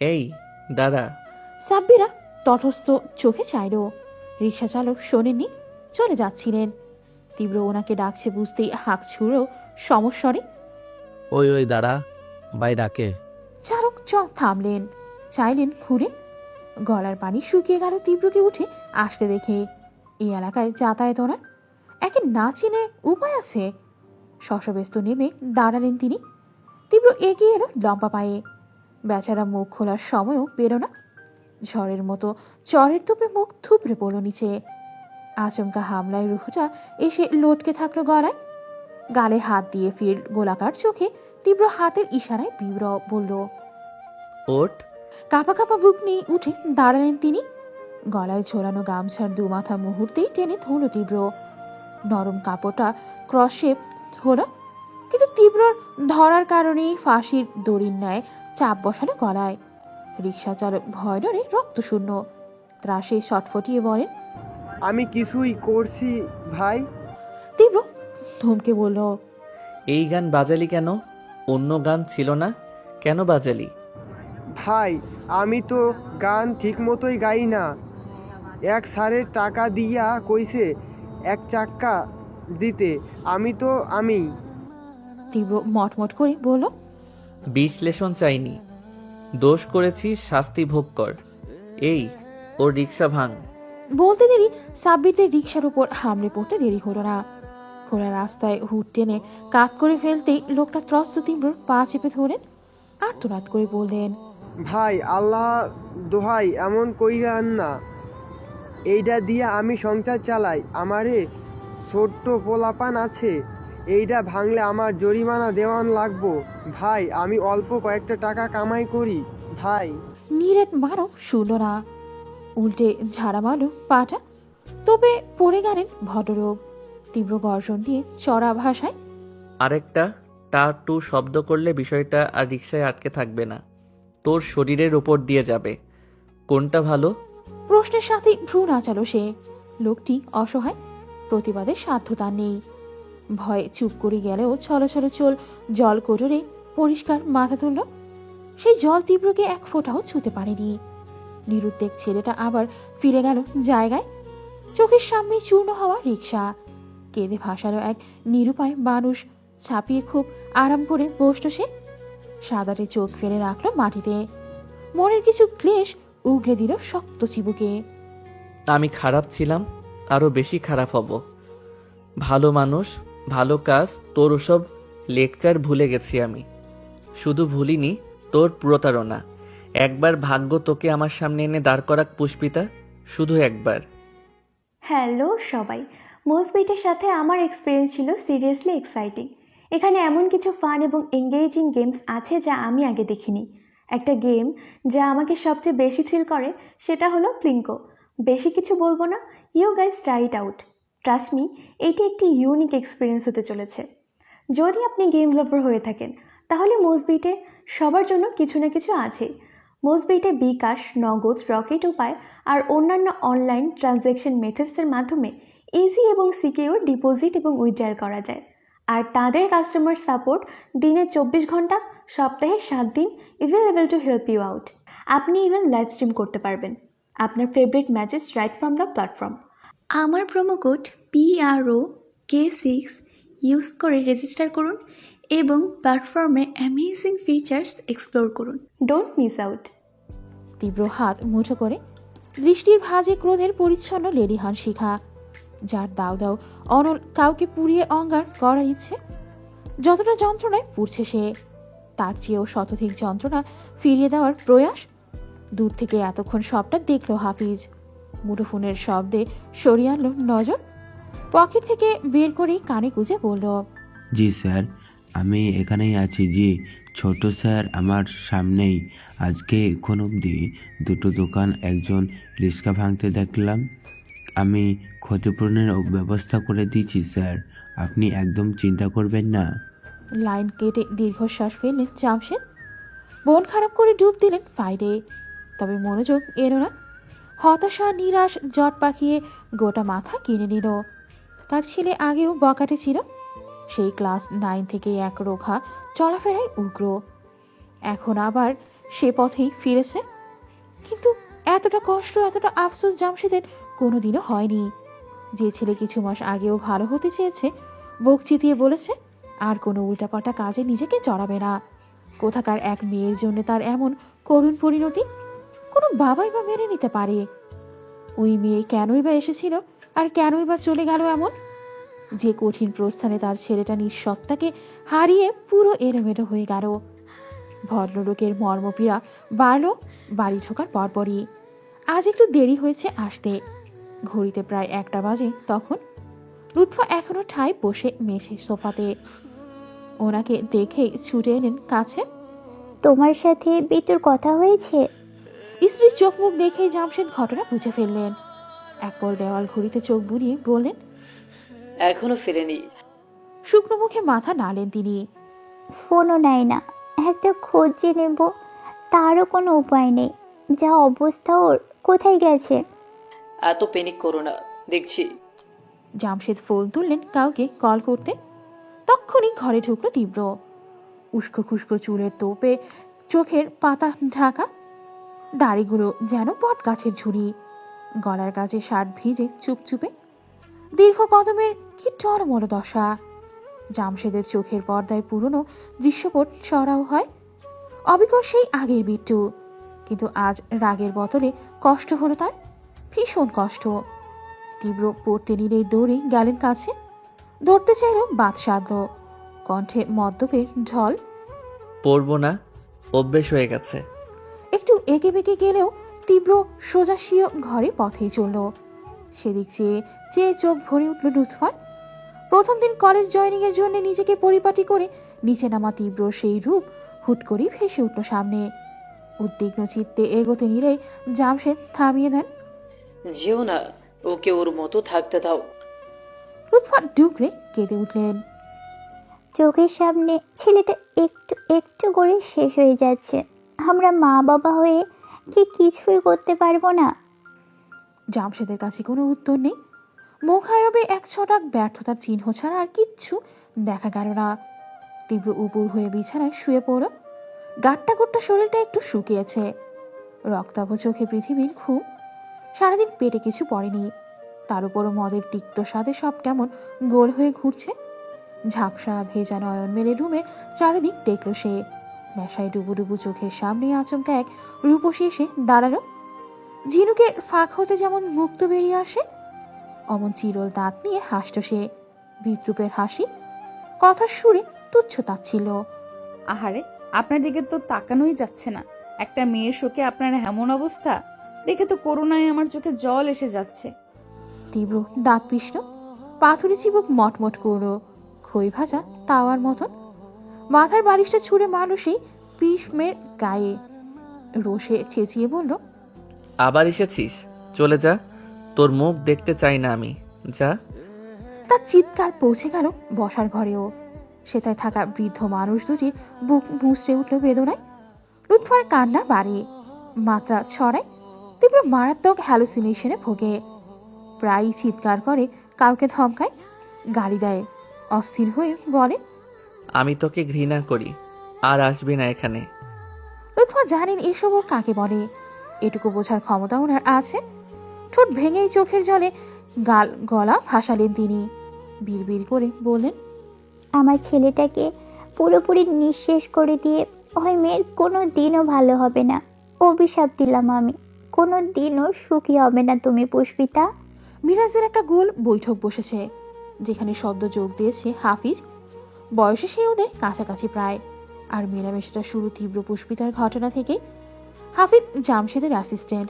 এই দাঁড়া। সাব্বিরা তটস্থ চোখে চাইল। রিক্সা চালক শোনেননি, চলে যাচ্ছিলেন। তীব্র ওনাকে ডাকছে বুঝতেই হাঁক ছুড়ো সমস্বরে। ওই ওই দাঁড়া, ভাই ডাকে। চালক থামলেন, চাইলেন ঘুরে। গলার পানি শুকিয়ে গেল তীব্রকে উঠে আসতে দেখে। এই এলাকায় যাতায়াত ওনার একে না চিনে উপায় আছে? শশব্যস্ত নেমে দাঁড়ালেন তিনি। তীব্র এগিয়ে এলো লম্বা পায়ে। বেচারা মুখ খোলার সময়ও পেল না। ঝড়ের মতো চরের তোপে মুখ থুবড়ে পড়ল নিচে। আচমকা হামলায় রুহুটা এসে লটকে থাকলো গলায়। গালে হাত দিয়ে ফির গোলাকার চোখে তীব্র হাতের ইশারায় বিব্র বলল, ওঠ। কাঁপা কাঁপা বুক নিয়ে উঠে দাঁড়ালেন তিনি। গলায় ঝোলানো গামছার দুমাথা মুহূর্তেই টেনে ধরল তীব্র। নরম কাপড়টা ক্রস শেপ হলো, কিন্তু তীব্রর ধরার কারণেই ফাঁসির দড়ির ন্যায় চাপ বসালো গলায়। রিক্সা চালক ভয় ডরে রক্তশূন্য ত্রাসে ছটফটিয়ে বলেন, আমি কিছুই করছি ভাই। তীব্র ধমকে বলল, এই গান বাজালি কেন? অন্য গান ছিল না, কেন বাজালি? ভাই আমি তো গান ঠিক মতোই গাই না। এক স্যারের টাকা দিয়া কইছে এক চাক্কা দিতে, আমি তীব্র মটমট করে বলল, বিশ্লেষণ চাইনি। দোষ করেছিস, শাস্তি ভোগ কর। এই, ওর রিক্সা ভাঙ। বলতে দেরি সাব্বিরদের রিক্সার উপর হামলে পড়তে দেরি হলো না। খোলা রাস্তায় হুট টেনে কাত করে ফেলতেই লোকটা ত্রস্ত তীব্রর পা চেপে ধরেন। আর্তনাদ করে বললেন, ভাই আল্লাহ দোহাই এমন কইরান না। এইটা দিয়া আমি সংসার চালাই, আমারে ছোট্ট পোলাপান আছে। এইটা ভাঙলে আমার জরিমানা দেওয়ান লাগবো। ভাই আমি অল্প কয়েকটা টাকা কামাই করি ভাই। নিরেট মারও শুনল না, উল্টে ঝাড়া মারল পাটা। তবে পড়ে গেলেন ভদ্রলোক তীব্র গর্জন দিয়ে চড়া ভাষায়। আরেকটা টু শব্দ করলে বিষয়টা আর রিক্সায় আটকে থাকবে না, তোর শরীরের উপর দিয়ে যাবে। কোনটা ভালো? প্রশ্নের সাথে ভ্রু নাচালো সে। লোকটি অসহায়, প্রতিবাদের সাধ্য তার নেই। ভয়ে চুপ করে গেলেও ছলছল চোল জল কোটরে পরিষ্কার মাথা তুলল। সেই জল তীব্রকে এক ফোঁটাও ছুঁতে পারেনি। নিরুদ্বেগ ছেলেটা আবার ফিরে গেল জায়গায়। চোখের সামনে চূর্ণ হওয়া রিক্সা। কেঁদে ভাসালো এক নিরুপায় মানুষ। ছাপিয়ে খুব আরাম করে বসল সে। সাদাটে চোখ ফেলে রাখলো মাটিতে। মনের কিছু ক্লেশ উগড়ে দিল শক্ত চিবুকে। আমি খারাপ ছিলাম, আরো বেশি খারাপ হব। ভালো মানুষ, ভালো কাজ, তোর ওসব লেকচার ভুলে গেছি আমি। শুধু ভুলিনি তোর প্রতারণা। একবার ভাগ্য তোকে আমার সামনে এনে দাঁড় করাক পুষ্পিতা, শুধু একবার। হ্যালো সবাই, মোজবিটের সাথে আমার এক্সপিরিয়েন্স ছিল সিরিয়াসলি এক্সাইটিং। এখানে এমন কিছু ফান এবং এঙ্গেজিং গেমস আছে যা আমি আগে দেখিনি। একটা গেম যা আমাকে সবচেয়ে বেশি থ্রিল করে সেটা হলো প্লিঙ্কো। বেশি কিছু বলবো না, you guys try it out. Trust me, এটি একটি ইউনিক এক্সপিরিয়েন্স হতে চলেছে। যদি আপনি গেম লাভার হয়ে থাকেন তাহলে মোজবিটে সবার জন্য কিছু না কিছু আছে। মোজবিটে বিকাশ, নগদ, রকেট উপায় আর অন্যান্য অনলাইন ট্রানজ্যাকশন মেথডসের মাধ্যমে ইজি এবং সিকিউর ডিপোজিট এবং উইথড্রয়াল করা যায়। আর তাদের কাস্টমার সাপোর্ট দিনে 24 ঘন্টা, সপ্তাহে 7 দিন available to help you out. আপনি ইভেন লাইভ স্ট্রিম করতে পারবেন আপনার favourite matches right from the platform. আমার প্রোমো কোড PROK6 ইউজ করে রেজিস্টার করুন এবং প্ল্যাটফর্মে অ্যামেজিং ফিচার্স এক্সপ্লোর করুন। Don't miss out. তীব্র হাত মুঠো করে দৃষ্টির ভাঁজে ক্রোধের পরিচ্ছন্ন লেডিহান শিখা, যার দাও দাও অনল কাউকে পুড়িয়ে অঙ্গার করার ইচ্ছে। যতটা যন্ত্রণায় পুড়ছে সে, তার চেয়েও শতাধিক যন্ত্রণা ফিরিয়ে দেওয়ার প্রয়াস। দূর থেকে এতক্ষণ সবটা দেখলো হাফিজ। মুঠোফোনের শব্দে সরিয়ে আনলো নজর। পকেট থেকে বের করে কানে গুঁজে বলল, জি স্যার, আমি এখানেই আছি। জি ছোট স্যার, আমার সামনেই। আজকে এখন অবধি 2টো দোকান, একজন রিক্সা ভাঙতে দেখলাম। আমি ক্ষতিপূরণের ব্যবস্থা করে দিচ্ছি স্যার, আপনি একদম চিন্তা করবেন না। লাইন কেটে দীর্ঘশ্বাস ফেললেন জামশেদ। মন খারাপ করে ডুব দিলেন ফাইডে। তবে মনোযোগ এলো না। হতাশা নিরাশ জট পাকিয়ে গোটা মাথা কিনে নিল। তার ছেলে আগেও বকাটে ছিল, সেই ক্লাস 9 থেকে এক রোখা চলাফেরায় উগ্র। এখন আবার সে পথেই ফিরেছে। কিন্তু এতটা কষ্ট, এতটা আফসোস জামশেদের কোনোদিনও হয়নি। যে ছেলে কিছু মাস আগেও ভালো হতে চেয়েছে, বুক চিতিয়ে বলেছে আর কোনো উল্টাপাল্টা কাজে নিজেকে জড়াবে না, কোথাকার এক মেয়ের জন্য তার এমন করুণ পরিণতি কোনো বাবাই বা মেনে নিতে পারে? ওই মেয়ে কেনই বা এসেছিল আর কেনই বা চলে গেল এমন? যে কঠিন প্রস্থানে তার ছেলেটা নিঃসত্তাকে হারিয়ে পুরো এলোমেলো হয়ে গেল। ভদ্রলোকের মর্মপীড়া বাড়ল বাড়ি ঢোকার পরপরই। আজ একটু দেরি হয়েছে আসতে, ঘড়িতে প্রায় 1টা বাজে তখন। লুৎফা এখনো ঠায় বসে মেঝে সোফাতে। ওনাকে দেখেই ছুটে এলেন কাছে। তোমার সাথে বিট্টুর কথা হয়েছে? স্ত্রীর চোখ মুখ দেখেই জামশেদ ঘটনা বুঝে ফেললেন। একপল দেওয়াল ঘড়িতে চোখ বুলিয়ে বললেন, এখনো ফেরেনি। শুকনো মুখে মাথা নাড়লেন তিনি। ফোনও নেয় না, একটা খোঁজ যে নেব তারও কোনো উপায় নেই। যা অবস্থা ওর, কোথায় গেছে? এত প্যানিক করো না, দেখছি। জামশেদ ফোন তুললেন কাউকে কল করতে। তক্ষুনি ঘরে ঢুকলো তীব্র। উস্কো খুস্কো চুলের তোপে চোখের পাতা ঢাকা, দাড়িগুলো যেন বট গাছের ঝুড়ি, গলার কাছে শার্ট ভিজে চুপচুপে। দীর্ঘ কদমের কি টলমল দশা। জামশেদের চোখের পর্দায় পুরনো দৃশ্যপট চড়াও হয়। অবিকল সেই আগের বিট্টু, কিন্তু আজ রাগের বদলে কষ্ট হলো তার, ভীষণ কষ্ট। তীব্র পড়তে নিলেই দৌড়ে গেলেন কাছে, ধরতে চাইল বাদ সাধল, কণ্ঠে মদ্যপের ঢল। পড়বো না, অভ্যেস হয়ে গেছে। একটু এঁকে বেঁকে গেলেও তীব্র সোজাসিও ঘরের পথেই চলল। সেদিক চেয়ে চেয়ে চোখ ভরে উঠল লুৎফার। প্রথম দিন কলেজ জয়েনিং এর জন্য নিজেকে পরিপাটি করে নিচে নামা তীব্র সেই রূপ হুট করেই ভেসে উঠল সামনে। উদ্বিগ্ন চিত্তে এগোতে নিলেই জামশেদ থামিয়ে দেন। যেও না, ওকে ওর মতো থাকতে দাও। লুৎফা ডুকরে কেঁদে উঠলেন। চোখের সামনে ছেলেটা একটু একটু করে শেষ হয়ে যাচ্ছে। আমরা মা বাবা হয়ে কি কিছুই করতে পারবো না? জামশেদের কাছে কোনো উত্তর নেই। মুখায়বে এক ছটাক ব্যর্থতার চিহ্ন ছাড়া আর কিচ্ছু দেখা গেল না। তীব্র উপুর হয়ে বিছানায় শুয়ে পড়ল। গাট্টা গোট্টা শরীরটা একটু শুকিয়েছে, রক্তাভ চোখে পৃথিবীর ঘুম। সারাদিন পেটে কিছু পড়েনি, তার উপরও মদের তিক্ত স্বাদে সব কেমন গোল হয়ে ঘুরছে। ঝাপসা ভেজা নয়ন মেলে রুমের চারিদিক দেখল সে। নেশায় ডুবুডুবু চোখের সামনে আচমকা এক রূপসী এসে দাঁড়ালো। ঝিনুকের ফাঁক হতে যেমন মুক্ত বেরিয়ে আসে, অমন চিরল দাঁত নিয়ে হাসত সে, বিদ্রুপের হাসি, কথার সুরে তুচ্ছ তাচ্ছিল্য। আহারে, আপনার দিকে তো তাকানোই যাচ্ছে না। একটা মেয়ের শোকে আপনার এমন অবস্থা দেখে তো করুণায় আমার চোখে জল এসে যাচ্ছে। তীব্র দাঁত পিষল, পাথুরে চিবুক মটমট করলো, খই ভাজা তাওয়ার মতন। মাথার বালিশটা ছুঁড়ে মারল সেই পিসমের গায়ে। রোষে চেঁচিয়ে বলল, আবার এসেছিস? চলে যা, তোর মুখ দেখতে চাই না আমি, যা। তার চিৎকার পৌঁছে গেল বসার ঘরেও। সেটায় থাকা বৃদ্ধ মানুষ দুটির বুক মুচড়ে উঠল বেদনায়। লুৎফার কান্না বাড়ে, মাত্রা ছড়ায়। তীব্র মারাত্মক হ্যালুসিনেশনে ভোগে, প্রায়ই চিৎকার করে, কাউকে ধমকায়, গালি দেয়, অস্থির হয়ে বলে, আমি তোকে ঘৃণা করি, আর আসবি না এখানে। লুৎফা জানেন এসব ও কাকে বলে, এটুকু বোঝার ক্ষমতা ওনার আছে। ঠোঁট ভেঙেই চোখের জলে গলা ভাসালেন তিনি। বিড়বিড় করে বললেন, আমার ছেলেটাকে পুরোপুরি নিঃশেষ করে দিয়ে ওই মেয়ের কোনো দিনও ভালো হবে না। অভিশাপ দিলাম আমি, কোনো দিনও সুখী হবে না তুমি পুষ্পিতা। মিরাজের একটা গোল বৈঠক বসেছে, যেখানে সদ্য যোগ দিয়েছে হাফিজ। বয়সে সে ওদের কাছাকাছি প্রায়, আর মেলামেশাটা শুরু তীব্র পুষ্পিতার ঘটনা থেকে। হাফিজ জামশেদের অ্যাসিস্ট্যান্ট,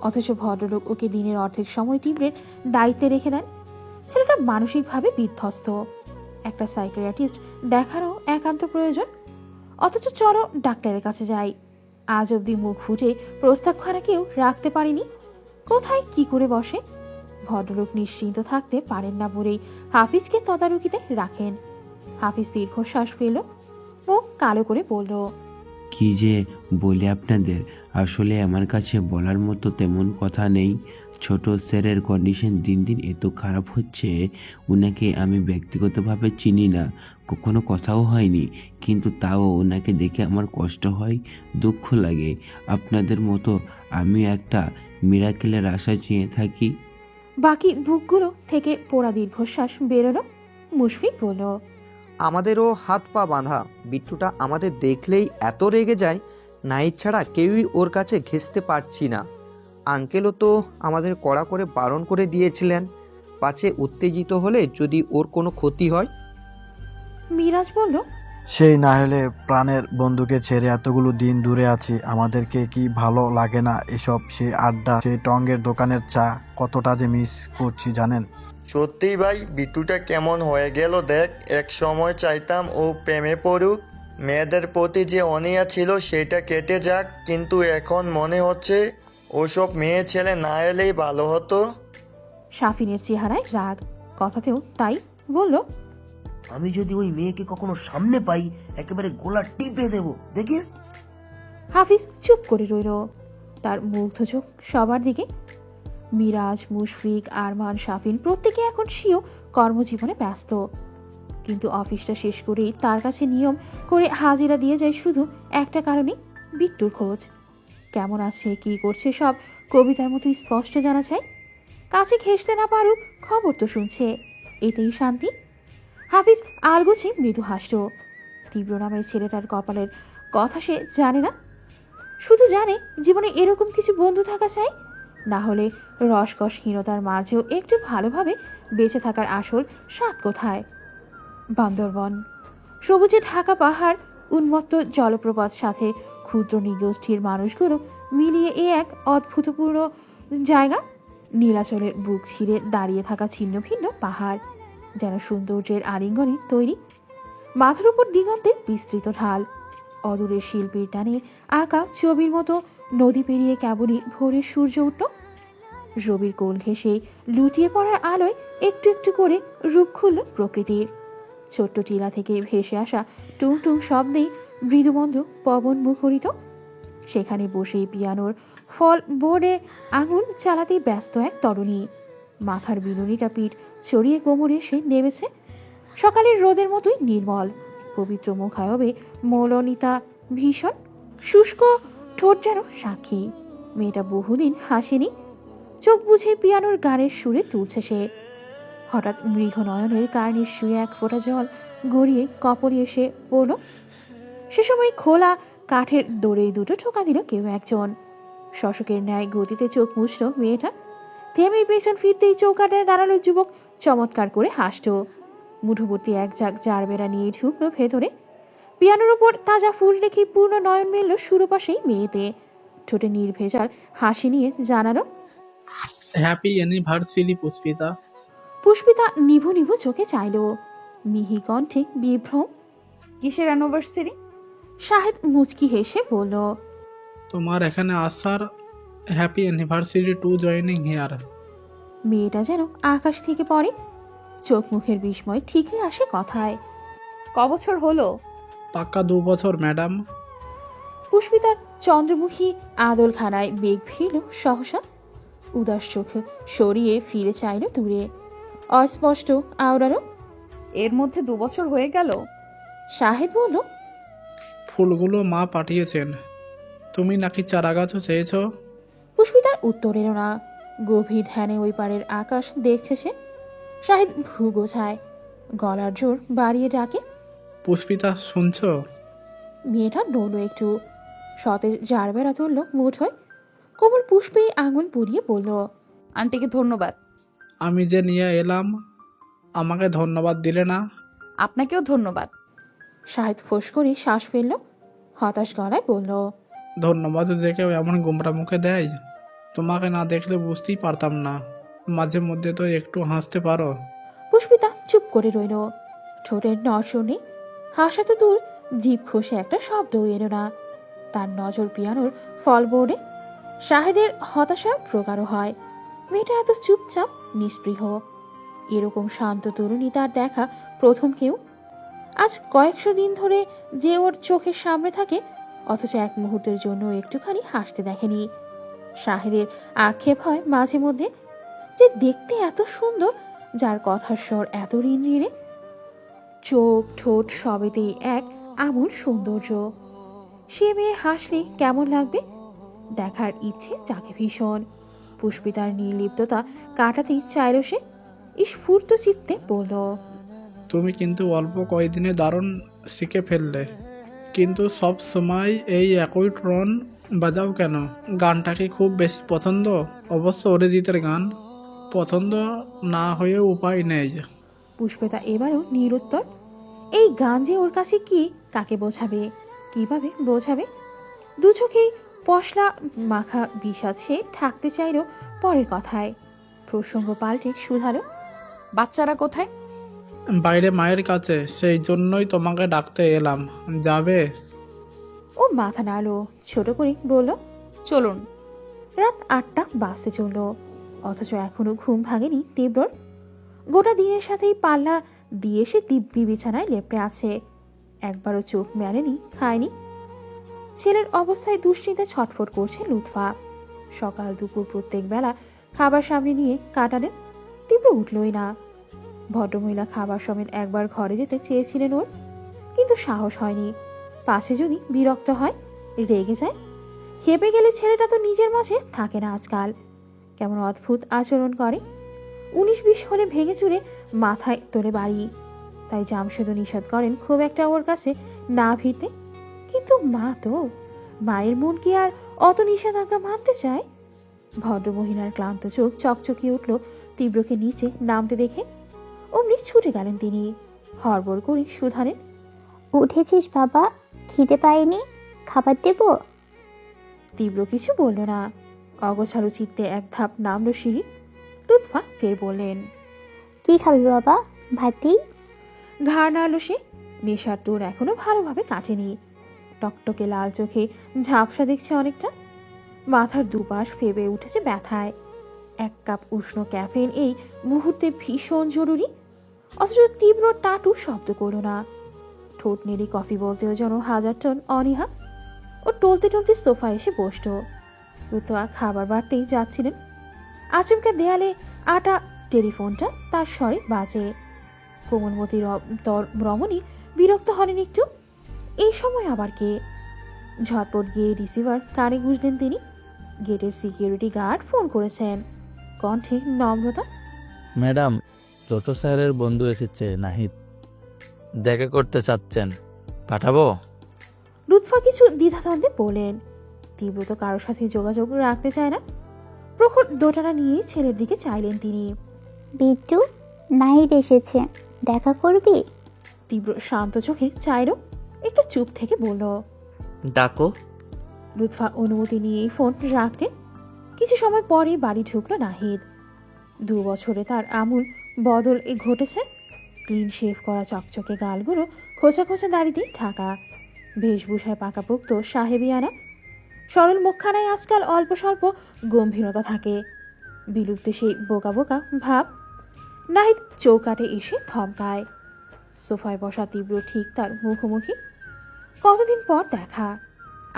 অথচ ভদ্রলোক ওকে দিনের অর্ধেক সময় তীব্রের দায়িত্বে রেখে দেন। ছেলেটা মানসিকভাবে বিধ্বস্ত, একটা সাইকিয়াট্রিস্ট দেখারও একান্ত প্রয়োজন। অথচ চলো ডাক্তারের কাছে যাই, আজ অবধি মুখ ফুটে প্রস্তাবখানা কেউ রাখতে পারেনি। কোথায় কি করে বসে ভদ্রলোক নিশ্চিন্ত থাকতে পারেন না বলেই হাফিজকে তদারকিতে রাখেন। হাফিজ দীর্ঘশ্বাস ফেল, মুখ কালো করে বলল, কি যে বলি আপনাদের, আসলে আমার কাছে বলার মতো তেমন কথা নেই। ছোট স্যারের কন্ডিশন দিন দিন এত খারাপ হচ্ছে। ওনাকে আমি ব্যক্তিগতভাবে চিনি না, কখনো কথাও হয়নি, কিন্তু তাও ওনাকে দেখে আমার কষ্ট হয়, দুঃখ লাগে। আপনাদের মতো আমি একটা মিরাকেলের আশা চেয়ে থাকি। বাকি বুকগুলো থেকে পোড়া দীর্ঘশ্বাস বেরোলো। মুশফিক বলল, আমাদেরও হাত পা বাঁধা। বিট্টুটা আমাদের দেখলেই এত রেগে যায়, নাইট ছাড়া কেউই ওর কাছে ঘেঁষতে পারছি না। আঙ্কেলও তো আমাদের কড়া করে বারণ করে দিয়েছিলেন, পাছে উত্তেজিত হলে যদি ওর কোনো ক্ষতি হয়। মিরাজ বলল, সেই না হলে প্রাণের বন্ধুকে ছেড়ে এতগুলো দিন দূরে আছি, আমাদেরকে কি ভালো লাগে না এসব? সেই আড্ডা, সেই টঙ্গের দোকানের চা, কতটা যে মিস করছি জানেন? সত্যিই ভাই, বিট্টুটা কেমন হয়ে গেল দেখ। এক সময় চাইতাম ও প্রেমে পড়ুক, মেয়েদের প্রতি যে অনীহা ছিল সেটা কেটে যাক, কিন্তু এখন মনে হচ্ছে ওসব মেয়ে ছেলে না এলেই ভালো হতো। শাফিনের চেহারায় রাগ, কথাতেও তাই। বলল, আমি যদি ওই মেয়েকে কখনো সামনে পাই একেবারে গোলা টিপে দেব, দেখিস। হাফিজ চুপ করে রইল, তার মুগ্ধ চোখ সবার দিকে। মিরাজ, মুশফিক, আরমান, শাফিন প্রত্যেকে এখন স্বীয় কর্মজীবনে ব্যস্ত, কিন্তু অফিসটা শেষ করেই তার কাছে নিয়ম করে হাজিরা দিয়ে যায় শুধু একটা কারণে, বিট্টুর খোঁজ। কেমন আছে, কি করছে, সব কবিতার মতো স্পষ্ট জানা যায়। কাছে ঘেঁষতে না পারুক, খবর তো শুনছে, এতেই শান্তি। হাফিজ আলগোছে মৃদু হাসল। তীব্র নামের ছেলেটার কপালের কথা সে জানে না, শুধু জানে জীবনে এরকম কিছু বন্ধু থাকা চাই, না হলে রসকসহীনতার মাঝেও একটু ভালোভাবে বেঁচে থাকার আসল স্বাদ কোথায়। বান্দরবন, সবুজে ঢাকা পাহাড়, উন্মত্ত জলপ্রপাত, সাথে ক্ষুদ্র নিগোষ্ঠীর মানুষগুলো মিলিয়ে এ এক অদ্ভুতপূর্ণ জায়গা। নীলাচলের বুক ছিঁড়ে দাঁড়িয়ে থাকা ছিন্ন ভিন্ন পাহাড়, যেন সৌন্দর্যের আলিঙ্গনে তৈরি। মাথার উপর দিগন্তের বিস্তৃত ঢাল, অদূরের শিল্পীর টানে আঁকা ছবির মতো নদী পেরিয়ে কেবলই ভোরের সূর্য উঠল। রবির কোল ঘেঁষে লুটিয়ে পড়ার আলোয় একটু একটু করে রূপ খুলল প্রকৃতির। ছোট্ট টিলা থেকে ভেসে আসা টুং টুং শব্দেই মৃদুমন্দ পবন মুখরিত। সেখানে বসেই পিয়ানোর ফল বোর্ডে আঙুল চালাতেই ব্যস্ত এক তরুণী। মাথার বিনুনিটা পিঠ ছড়িয়ে কোমরে এসে নেমেছে, সকালের রোদের মতোই নির্মল পবিত্র মুখায়বে মৌলনিতা ভীষণ শুষ্ক ঠোঁট যেন সাক্ষী। মেয়েটা বহুদিন হাসেনি, চোখ বুঝে পিয়ানোর গানের সুরে তুলছে সে। হঠাৎ মৃগ নয়নের কার্নিশ শুয়ে এক ফোঁটা জল গড়িয়ে কপরে এসে পড়ল। সে সময় খোলা কাঠের দড়ি দুটো ঠোকা দিল কেউ একজন। শশকের ন্যায় গতিতে চোখ মুছল মেয়েটা, থেমেই পেছন ফিরতেই চৌকাটায় দাঁড়ালো যুবক চমৎকার করে হাসত। মুঠোভর্তি এক ঝাঁক জারবেরা নিয়ে ঢুকলো ভেতরে। পিয়ানোর উপর তাজা ফুল রেখে পূর্ণ নয়ন মেলল সুরপাশেই মেয়েতে। ঠোঁটে নির্ভেজাল হাসি নিয়ে জানালো, হ্যাপি অ্যানিভার্সারি পুষ্পিতা। পুষ্পিতা নিভু নিভু চোখে চাইল, মিহি কণ্ঠে বিভ্রম। কিসের অ্যানিভার্সারি? শাহেদ মুচকি হেসে বলল, তোমার এখানে আসার। Happy anniversary two joining here. মেয়েটা যেন আকাশ থেকে পড়ে, চোখ মুখের বিস্ময় ঠিকই আসে কথায়। ক বছর হলো? পাক্কা 2 বছর ম্যাডাম। পুষ্পিতার চন্দ্রমুখী আদলখানায় বেগ ফিরল সহসা, উদাস চোখে সরিয়ে ফিরে চাইল দূরে। অস্পষ্ট আওড়ালো, এর মধ্যে 2 বছর হয়ে গেল? শাহেদ বলল, ফুলগুলো মা পাঠিয়েছেন, তুমি নাকি চারা গাছও চেয়েছ? পুষ্পিতার উত্তর এলো না, গভীর ধ্যানে ওই পারের আকাশ দেখছে সে। শাহেদ ভ্রু গোছায়, গলার জোর বাড়িয়ে ডাকে, পুষ্পিতা শুনছ? মেয়েটা নড়ল একটু, সতেজ জারবেরা তুলল মুঠোয়, কোমল পুষ্পে আঙুল পুড়িয়ে বলল, আন্টিকে ধন্যবাদ। আমি যে নিয়ে এলাম, আমাকে ধন্যবাদ দিলে না? আপনাকেও ধন্যবাদ। শাহেদ ফোঁস করে শ্বাস ফেলল, হতাশ গলায় বলল, ধন্যবাদ যে কেউ এমন গোমরা মুখে দেয়? তোমাকে না দেখলে বুঝতেই পারতাম না, মাঝে মধ্যে তো একটু হাসতে পারো। পুষ্পিতা চুপ করে রইল, ঠোঁটের নড়শনে হাসা তো দূর, জিভ খসে একটা শব্দ এলো না। তার নজর পিয়ানোর ফলবোর্ডে। শাহেদের হতাশা প্রগাঢ় হয়, মেয়েটা এত চুপচাপ নিস্পৃহ, এরকম শান্ত তরুণী তার দেখা প্রথম কেউ। আজ কয়েকশো দিন ধরে যে ওর চোখের সামনে থাকে, অথচ এক মুহূর্তের জন্য একটুখানি হাসতে দেখেনি। শাহেদের আক্ষেপ হয় মাঝে মধ্যে যে দেখতে এত সুন্দর, যার কথার স্বর এত রিনরিনে, চোখ ঠোঁট সবেতেই এক আমূল সৌন্দর্য। সে মেয়ে হাসলে কেমন লাগবে দেখার ইচ্ছে জাগে ভীষণ। পুষ্পিতার নির্লিপ্ততা কাটাতেই চাইল সে। স্ফূর্ত চিত্তে বলল, তুমি কিন্তু অল্প কয়েকদিনে দারুণ শিখে ফেললে, কিন্তু সব সময় এই একই ট্রন বাজাও কেন? গানটা কি খুব বেশি পছন্দ? অবশ্য অরিজিতের গান পছন্দ না হয়েও উপায় নেই। পুষ্পিতা এবারও নিরুত্তর। এই গান যে ওর কাছে কি, কাকে বোঝাবে, কিভাবে বোঝাবে? দু চোখেই পশলা মাখা বিষাদ সে ঠাকতে চাইল পরের কথায়। প্রসঙ্গ পাল্টে শুধালো, বাচ্চারা কোথায়? বাইরে মায়ের কাছে, সেই জন্যই তোমাকে ডাকতে এলাম। যাবে? ও মাথা নাড়ল, ছোট করে বলল, চলুন। রাত 8টা বাজতে চলল, অথচ এখনো ঘুম ভাঙেনি তীব্রর। গোটা দিনের সাথেই পাল্লা দিয়ে সে দিব্যি বিছানায় লেপটে আছে। একবারও চোখ মেলেনি, খায়নি। ছেলের অবস্থায় দুশ্চিন্তা ছটফট করছে লুৎফা। সকাল দুপুর প্রত্যেক বেলা খাবার সামনে নিয়ে কাটালেন, তীব্র উঠলই না। ভদ্রমহিলা খাবার সমেত একবার ঘরে যেতে চেয়েছিলেন ওর, কিন্তু সাহস হয়নি। পাশে যদি বিরক্ত হয়, রেগে যায়, খেপে গেলে ছেলেটা তো নিজের মাঝে থাকে না আজকাল। কেমন অদ্ভুত আচরণ করে। 19-20 হলে ভেঙে চুরে মাথায় তোলে বাড়ি। তাই জামশেদও নিষেধ করেন খুব একটা ওর কাছে না ভিড়তে। কিন্তু মা তো, মায়ের মন কি আর অত নিষেধাজ্ঞা মানতে চায়? ভদ্রমহিলার ক্লান্ত চোখ চকচকিয়ে উঠল তীব্রকে নিচে নামতে দেখে। অমনি ছুটে গেলেন তিনি, হড়বড় করে শুধালেন, উঠেছিস বাবা? খিদে পাইনি? খাবার দেবো? তীব্র কিছু বলল না। অগোছালো চিত্তে এক ধাপ নামলো সিঁড়ি। লুৎফা ফের বললেন, কি খাবি বাবা? ভাতই? ঘাড় নাড়ল সে। নেশার তোর এখনো ভালোভাবে কাটেনি। টকটকে লাল চোখে ঝাপসা দেখছে অনেকটা। মাথার দুপাশ ফেবে উঠেছে ব্যথায়। 1 কাপ উষ্ণ ক্যাফেন এই মুহূর্তে ভীষণ জরুরি, অথচ তীব্র টাটু শব্দ করল না। ঠোঁট নেড়ে কফি বলতেও যেন 1000 টন অনীহা। ও টলতে টলতে সোফায় এসে বসত। লুৎফা খাবার বাড়তেই যাচ্ছিলেন, আচমকা দেয়ালে আটা টেলিফোনটা তার স্বরে বাজে। কোমলমতি রমণী বিরক্ত হলেন একটু। এই সময় আবার কে? ঝটপট গিয়ে রিসিভার কানে গুঁজলেন তিনি। গেটের সিকিউরিটি গার্ড ফোন করেছেন, কণ্ঠে নম্রতা। ম্যাডাম, ছোট স্যারের বন্ধু এসেছে, নাহিদ দেখা করতে চাচ্ছেন, পাঠাবো? লুৎফা কিছু দ্বিধাদ্বন্দ্বে বলেন। তীব্র তো কারোর সাথে যোগাযোগ রাখতে চায় না। প্রখর দোটানা নিয়ে ছেলের দিকে চাইলেন তিনি। বিট্টু, নাহিদ এসেছে, দেখা করবি? তীব্র শান্ত চোখে চাইল, একটু চুপ থেকে বলল, ডাকো। লুৎফা অনুমতি নিয়েই ফোন রাখলেন। কিছু সময় পরে বাড়ি ঢুকলো নাহিদ। 2 বছরে তার আমূল বদল ঘটেছে। ক্লিন শেভ করা চকচকে গালগুলো খোঁচা খোঁচা দাড়িতেই ঢাকা, বেশভূষায় পাকাপোক্ত সাহেবিয়ানা। সরল মুখখানায় আজকাল অল্প স্বল্প গম্ভীরতা থাকে, বিলুপ্ত সেই বোকা বোকা ভাব। নাহিদ চৌকাটে এসে থমকায়। সোফায় বসা তীব্র ঠিক তার মুখোমুখি। কতদিন পর দেখা।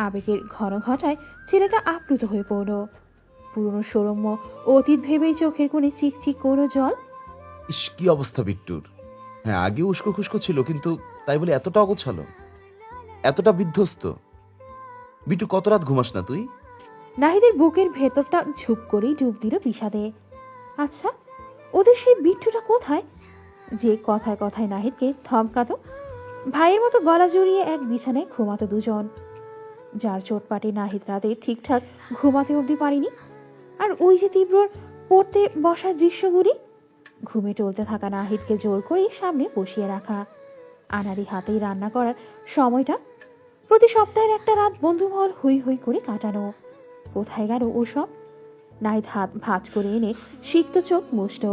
আবেগের ঘন ঘটায় ছেলেটা আপ্লুত হয়ে পড়ল। পুরনো সৌরম্য অতীত ভেবেই চোখের কোণে চিকচিক করো জল। ইস, কি অবস্থা বিট্টুর! হ্যাঁ, আগে উস্কো খুস্কো ছিল, কিন্তু তাই বলে এতটা অগোছালো, এতটা বিধ্বস্ত। বিট্টু, কত রাত ঘুমাস না তুই? নাহিদের বুকের ভেতরটা ঝুপ করেই ডুব দিল বিষাদে। আচ্ছা, ওদের সেই বিট্টুটা কোথায়, যে কথায় কথায় নাহিদকে থমকাতো? ভাইয়ের মতো গলা জড়িয়ে এক বিছানায় ঘুমাতো দুজন, যার চোটপাটে নাহিদ রাতে ঠিকঠাক ঘুমাতে অবধি পারিনি। আর ওই যে তীব্রর পড়তে বসার দৃশ্যগুলি, ঘুমে টলতে থাকা নাহিদকে জোর করেই সামনে বসিয়ে রাখা, আনাড়ি হাতেই রান্না করার সময়টা, প্রতি সপ্তাহের একটা রাত বন্ধুমহল হই হই করে কাটানো। কোথায় গেল ওসব? নাহিদ হাত ভাঁজ করে এনে সিক্ত চোখ মুছল।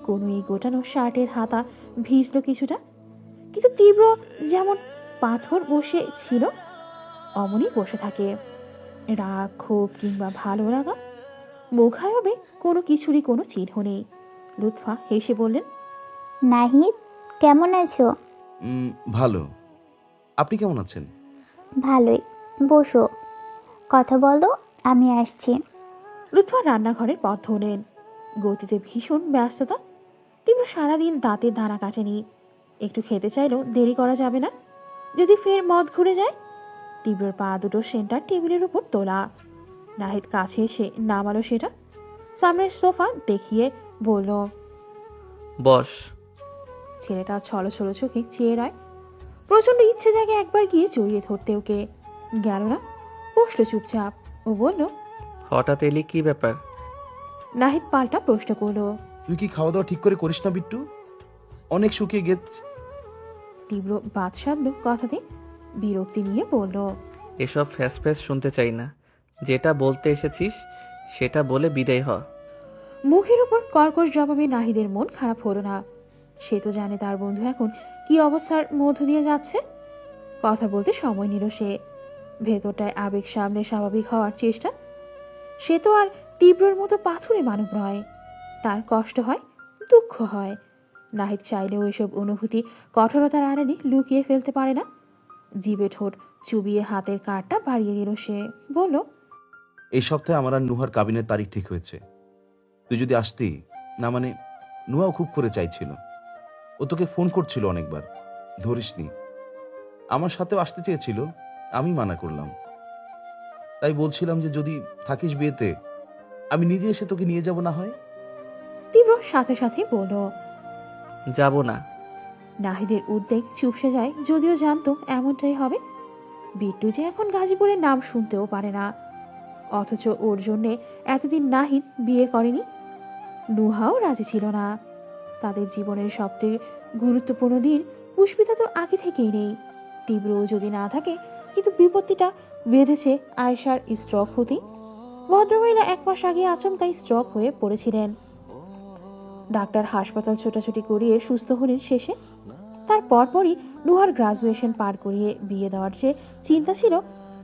কোনো এই গোটানো শার্টের হাতা ভিজল কিছুটা, কিন্তু তীব্র যেমন পাথর বসে ছিল অমনি বসে থাকে। রাগ, ক্ষোভ কিংবা ভালো লাগা, মুখায়বে কোনো কিছুরই কোনো চিহ্ন নেই। লুৎফা হেসে বললেন, নাহিদ, কেমন আছো? ভালো। আপনি কেমন আছেন? ভালোই, বসো, কথা বলো, আমি আসছি। লুৎফা রান্নাঘরের পথ ধরলেন। গতিতে ভীষণ ব্যস্ততা। তীব্র সারাদিন দাঁতের দানা কাটেনি। একটু খেতে চাইলেও দেরি করা যাবে না, যদি ফের মদ ঘুরে যায়। তীব্রর পা দুটো সেন্টার টেবিলের উপর তোলা। নাহিদ কাছে এসে নামালো সেটা, সামনের সোফা দেখিয়ে বলল, বস। ছেলেটা ছলছল চোখে চেয়ে রয়। প্রচন্ড ইচ্ছে জাগে একবার গিয়ে জড়িয়ে ধরতে, ওকে গেল না, বসলো চুপচাপ। ও বলল, হঠাৎ এলি, কি ব্যাপার? নাহিদ পাল্টা প্রশ্ন করলো। তুই কি খাওয়া দাওয়া ঠিক করে করিস না বিট্টু? অনেক শুকিয়ে গেছ। তীব্র বাদ সাধল কথাতে, বিরক্তি নিয়ে বলল, এসব ফ্যাস ফ্যাস শুনতে চাই না। যেটা বলতে এসেছিস সেটা বলে বিদায় হ। মুখের উপর কর্কশ জবাবে নাহিদের মন খারাপ হলো না। সে তো জানে তার বন্ধু এখন কি অবস্থার মধ্য দিয়ে যাচ্ছে। কথা বলতে সময় নিল সে। ভেতরটায় আবেগ সামনে স্বাভাবিক হওয়ার চেষ্টা। সে তো আর তীব্রর মতো পাথুরে মানব নয়। তার কষ্ট হয়, দুঃখ হয়। নাহিদ চাইলেও এসব অনুভূতি কঠোরতার আড়ালে লুকিয়ে ফেলতে পারে না। জিভে ঠোঁট চুবিয়ে হাতের কাঠটা বাড়িয়ে দিল সে। বলল, এই সপ্তাহে আমার আর নুহার কাবিনের তারিখ ঠিক হয়েছে। তুই যদি আসতি না, মানে নুহাও খুব করে চাইছিল। ও তোকে ফোন করছিল অনেকবার, ধরিসনি। আমার সাথেও আসতে চেয়েছিল, আমি মানা করলাম। তাই বলছিলাম যে যদি থাকিস বিয়েতে, আমি নিজে এসে তোকে নিয়ে যাব না হয়। তীব্র সাথে সাথে বলল, যাব না। নাহিদের উদ্বেগ চুপসে যায়, যদিও জানতো এমনটাই হবে। বিট্টু যে এখন গাজীপুরের নাম শুনতেও পারে না, অথচ ওর জন্যে এতদিন নাহিদ বিয়ে করেনি। নুহাও রাজি ছিল না। তাদের জীবনের সবচেয়ে গুরুত্বপূর্ণ দিন পুষ্পিতা তো আগে থেকেই নেই। তীব্রও যদি না থাকে, কিন্তু বিপত্তিটা বেঁধেছে আয়েশার স্ট্রোক হতে। ভদ্রমহিলা 1 মাস আগে আচমকাই স্ট্রোক হয়ে পড়েছিলেন। ডাক্তার হাসপাতাল ছোটাছুটি করিয়ে সুস্থ হলেন শেষে। তার পরপরই নুহার গ্রাজুয়েশন পার করিয়ে বিয়ে দেওয়ার যে চিন্তা ছিল,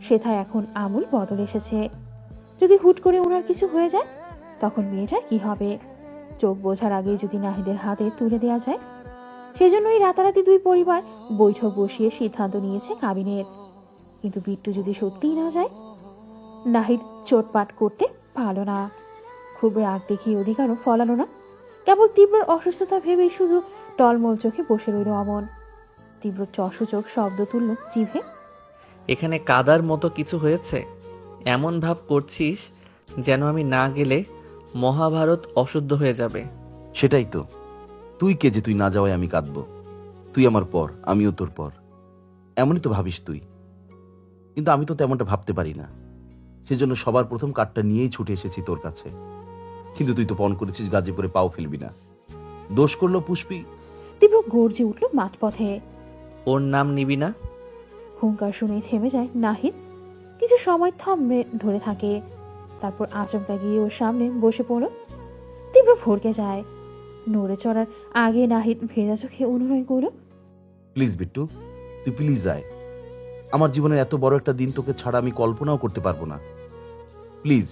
সেথায় এখন আমূল বদল এসেছে। যদি হুট করে ওনার কিছু হয়ে যায়, তখন মেয়েটার কি হবে? চোখ বোঝার আগেই যদি নাহিদের হাতে তুলে দেওয়া যায়। সেজন্যই রাতারাতি 2 পরিবার বৈঠক বসিয়ে সিদ্ধান্ত নিয়েছে কাবিনের। কিন্তু বিট্টু যদি সত্যিই না যায়? নাহিদ চোটপাট করতে পারল না, খুব রাগ দেখিয়ে অধিকারও ফলালো না। কেবল তীব্রর অসুস্থতা ভেবেই শুধু টলমল চোখে বসে রইল অমন। তীব্র চোখ শব্দ তুলল জিভে। এখানে কাদার মতো কিছু হয়েছে? এমন ভাব করছিস যেন আমি না গেলে মহাভারত অশুদ্ধ হয়ে যাবে। সেটাই তো। তুই কে যে তুই না যাওয়ায় আমি কাঁদবো? তুই আমার পর, আমিও তোর পর, এমনই তো ভাবিস তুই। কিন্তু আমি তো তেমনটা ভাবতে পারি না। সেজন্য সবার প্রথম কার্ডটা নিয়েই ছুটে এসেছি তোর কাছে। কিন্তু তুই তো পণ করেছিস গাজীপুরে পাও ফেলবি না। দোষ করলো পুষ্পি। তীব্র গর্জে উঠল মাঝপথে। ওর নাম নিবি না? হুঙ্কার শুনে থেমে যায় নাহিদ। কিছু সময় থমে ধরে থাকে, তারপর আচমকা গিয়ে ওর সামনে বসে পড়ল। তীব্র ভরকে যায়। নড়ে চড়ার আগে নাহিদ ভেজা চোখে অনুনয় করল, প্লিজ বিট্টু, তুই প্লিজ আয়। আমার জীবনের এত বড় একটা দিন তোকে ছাড়া আমি কল্পনাও করতে পারবো না। প্লিজ,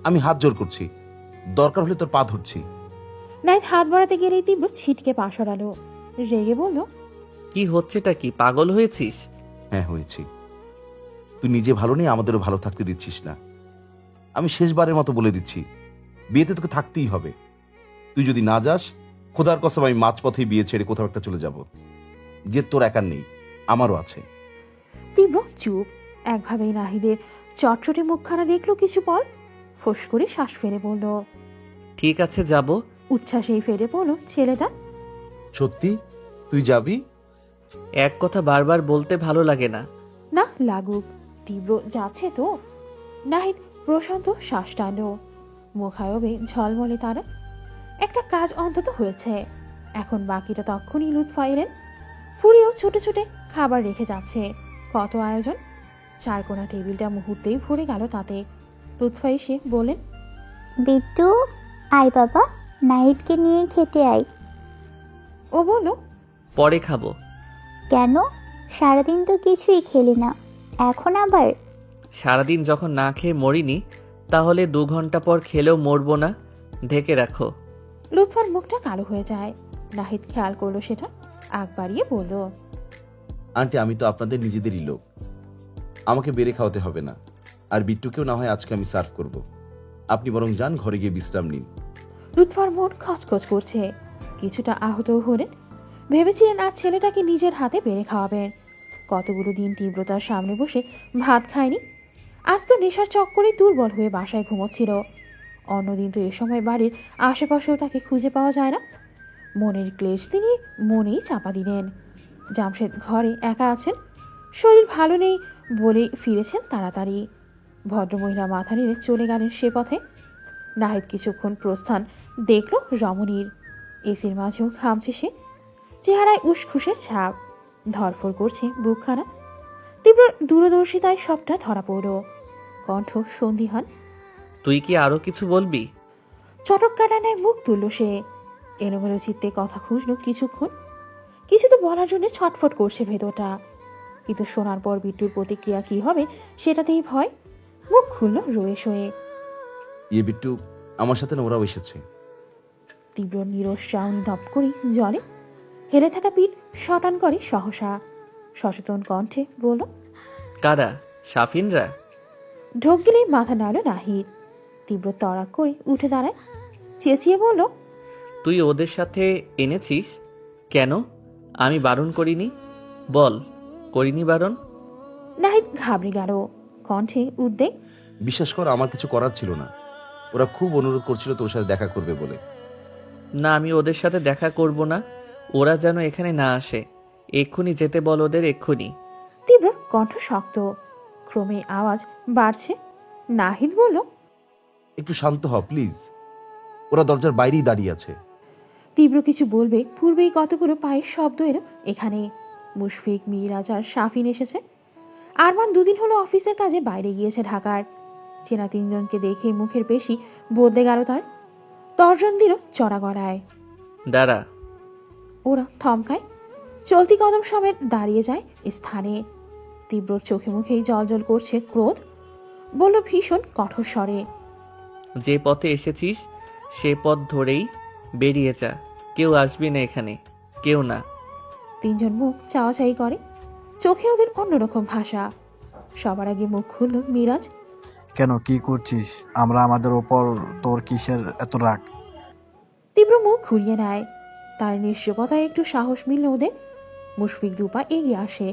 আমি হাত জোর করছি, দরকার হলে তোর পা ধরছি। নাহিদ হাত বাড়াতে গেলেই তীব্র ছিটকে পা সরালো। রেগে বলল, কি হচ্ছেটা কি? পাগল হয়েছিস? হ্যাঁ হয়েছি। তুই নিজে ভালো নেই, আমাদেরও ভালো থাকতে দিচ্ছিস না। আমি শেষবারের মতো বলে দিচ্ছি, বিয়েতে তোকে থাকতেই হবে। তুই যদি না যাস, খোদার কসম আমি মাঝপথেই বিয়ে ছেড়ে কোথাও একটা চলে যাব। যে তোর একার নেই, আমারও আছে। তীব্র চুপ। একভাবেই নাহিদের চটচটে মুখখানা দেখলো কিছু পর। ফোঁস করে শ্বাস ফেলে বলল, ঠিক আছে, যাব। উচ্ছ্বাসেই ফেটে পড়ল ছেলেটা। সত্যি তুই যাবি? এক কথা বারবার বলতে ভালো লাগে না। না লাগুক, তীব্র যাচ্ছে তো। নাহিদ প্রশান্ত শ্বাস টানল। মুখায়বে ঝলমলে তারা। একটা কাজ অন্তত হয়েছে। এখন বাকিটা তখনই লুৎফা এলেন। ফুরিও ছুটে ছুটে খাবার রেখে যাচ্ছে। কত আয়োজন! 4 কোণা টেবিলটা মুহূর্তেই ভরে গেল তাতে। লুৎফা এসে বলেন, বিট্টু, আয় বাবা, নাহিদকে নিয়ে খেতে আয়। ও বলল, পরে খাবো। কেন? সারাদিন তো কিছুই খেলি না, এখন আবার? সারাদিন যখন না খেয়ে মরিনি, তাহলে 2 ঘন্টা পর খেলেও মরবো না। ঢেকে রাখো। লুৎফার মুখটা কালো হয়ে যায়। নাহিদ খেয়াল করলো সেটা, আগ বাড়িয়ে বলল, আন্টি, আমি তো আপনাদের নিজেদেরই লোক, আমাকে বেড়ে খাওয়াতে হবে না। আর বিট্টুকেও না হয় আজকে আমি সার্ভ করব। আপনি বরং যান, ঘরে গিয়ে বিশ্রাম নিন। লুৎফার মন খচখচ করছে, কিছুটা আহত হলেন। ভেবেছিলেন আজ ছেলেটাকে নিজের হাতে বেড়ে খাওয়াবেন। কতগুলো দিন তীব্রতার সামনে বসে ভাত খায়নি, আজ তো নেশার চক্করে দুর্বল হয়ে বাসায় ঘুমোচ্ছিল। অন্যদিন তো এ সময় বাড়ির আশেপাশেও তাকে খুঁজে পাওয়া যায় না। মনের ক্লেশ তিনি মনেই চাপা দিলেন। জামশেদ ঘরে একা আছেন, শরীর ভালো নেই বলে ফিরেছেন তাড়াতাড়ি। ভদ্রমহিলা মাথা নেড়ে চলে গেলেন সে পথে। নাহিদ কিছুক্ষণ প্রস্থান দেখল রমণীর। এসির মাঝেও ঘামছে সে, চেহারায় উসখুসের ছাপ, ধরফর করছে বুকখানা। তীব্র দূরদর্শিতায় সবটা ধরা পড়ল। কণ্ঠ সন্দিহান। তুই কি আরো কিছু বলবি? চটক কাটা নেয় মুখ তুলল সে। এলোমেলো চিত্তে কথা খুঁজল কিছুক্ষণ। কিছু তো বলার জন্য ছটফট করছে ভেতরটা, কিন্তু শোনার পর বিট্টুর প্রতিক্রিয়া কি হবে সেটাতেই ভয়। মুখ খুলল রয়ে শোয়ে। ইয়ে বিট্টু, আমার সাথে না ওরাও এসেছে। তীব্র নিরস চাউনি ধপ করে জলে হেলে থাকা পিঠ শটান করে সহসা। সচেতন কণ্ঠে বলল, কারা? সাফিনরা? ঢোক গেলেই মাথা নাড়ল নাহিদ। তীব্র তড়াক করে উঠে দাঁড়ায়, চেঁচিয়ে বলল, তুই ওদের সাথে এনেছিস কেন? আমি বারণ করিনি? বল, করিনি বারণ? নাহিদ ঘাবড়ে গেল, কণ্ঠে উদ্বেগ। বিশ্বাস কর, আমার কিছু করার ছিল না। ওরা খুব অনুরোধ করছিল তোর সাথে দেখা করবে বলে। না, আমি ওদের সাথে দেখা করব না। ওরা যেন এখানে না আসে। এক্ষুনি যেতে বল ওদের, এক্ষুনি। তীব্র কণ্ঠ শক্ত, ক্রমে আওয়াজ বাড়ছে। নাহিদ বলল, একটু শান্ত হ প্লিজ। ওরা দরজার বাইরেই দাঁড়িয়ে আছে। তীব্র কিছু বলবে পূর্বেই কতগুলো পায়ের শব্দ এলো এখানে। মুশফিক, মিরাজ আর শাফিন এসেছে। আরমান দুদিন হলো অফিসের কাজে বাইরে গিয়েছে ঢাকার। চেনা তিনজনকে দেখে মুখের পেশি বদলে গেল তার। তর্জন দিল চড়া গলায়, দাঁড়া। ওরা থমকায়, চলতি কদম সমেত দাঁড়িয়ে যায় স্থানে। তীব্র চোখে মুখেই জল করছে ক্রোধ। বলল ভীষণ কঠোর স্বরে, যে পথে এসেছিস সে পথ ধরেই বেরিয়ে যা। কেউ আসবি না এখানে, কেউ না। তিনজন মুখ চাওয়াচাই করে, চোখে ওদের অন্যরকম ভাষা। সবার আগে মুখ খুলল মিরাজ। কেন, কি করছিস? আমরা আমাদের ওপর তোর কিসের এত রাগ? তীব্র মুখ ঘুরিয়ে নেয়, তার নিশ্চয়তায় একটু সাহস মিলল ওদের। মুশফিক দুপা এগিয়ে আসে,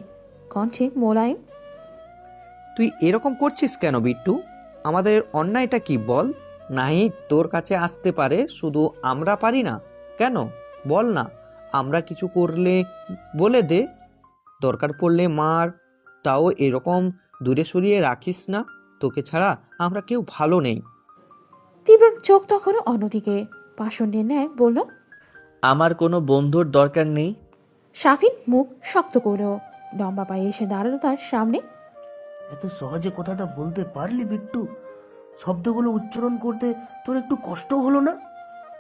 কণ্ঠে মোলায়েম, তুই এরকম করছিস কেন বিট্টু? আমাদের অন্যায়টা কি বল? নাই তোর কাছে আসতে পারে, শুধু আমরা পারি না কেন? বল না, আমরা কিছু করলে বলে দে। দরকার পড়লে মার, তাও এরকম দূরে সরিয়ে রাখিস না। তোকে ছাড়া আমরা কেউ ভালো নেই। তীব্র চোখ তখনও অন্যদিকে, পাষণ্ডের ন্যায় বলল, আমার কোনো বন্ধুর দরকার নেই। শাফিন মুখ শক্ত করল, লম্বা পায়ে এসে দাঁড়ালো তার সামনে। এত সহজে কথাটা বলতে পারলি বিট্টু? শব্দগুলো উচ্চারণ করতে তোর একটু কষ্ট হলো না?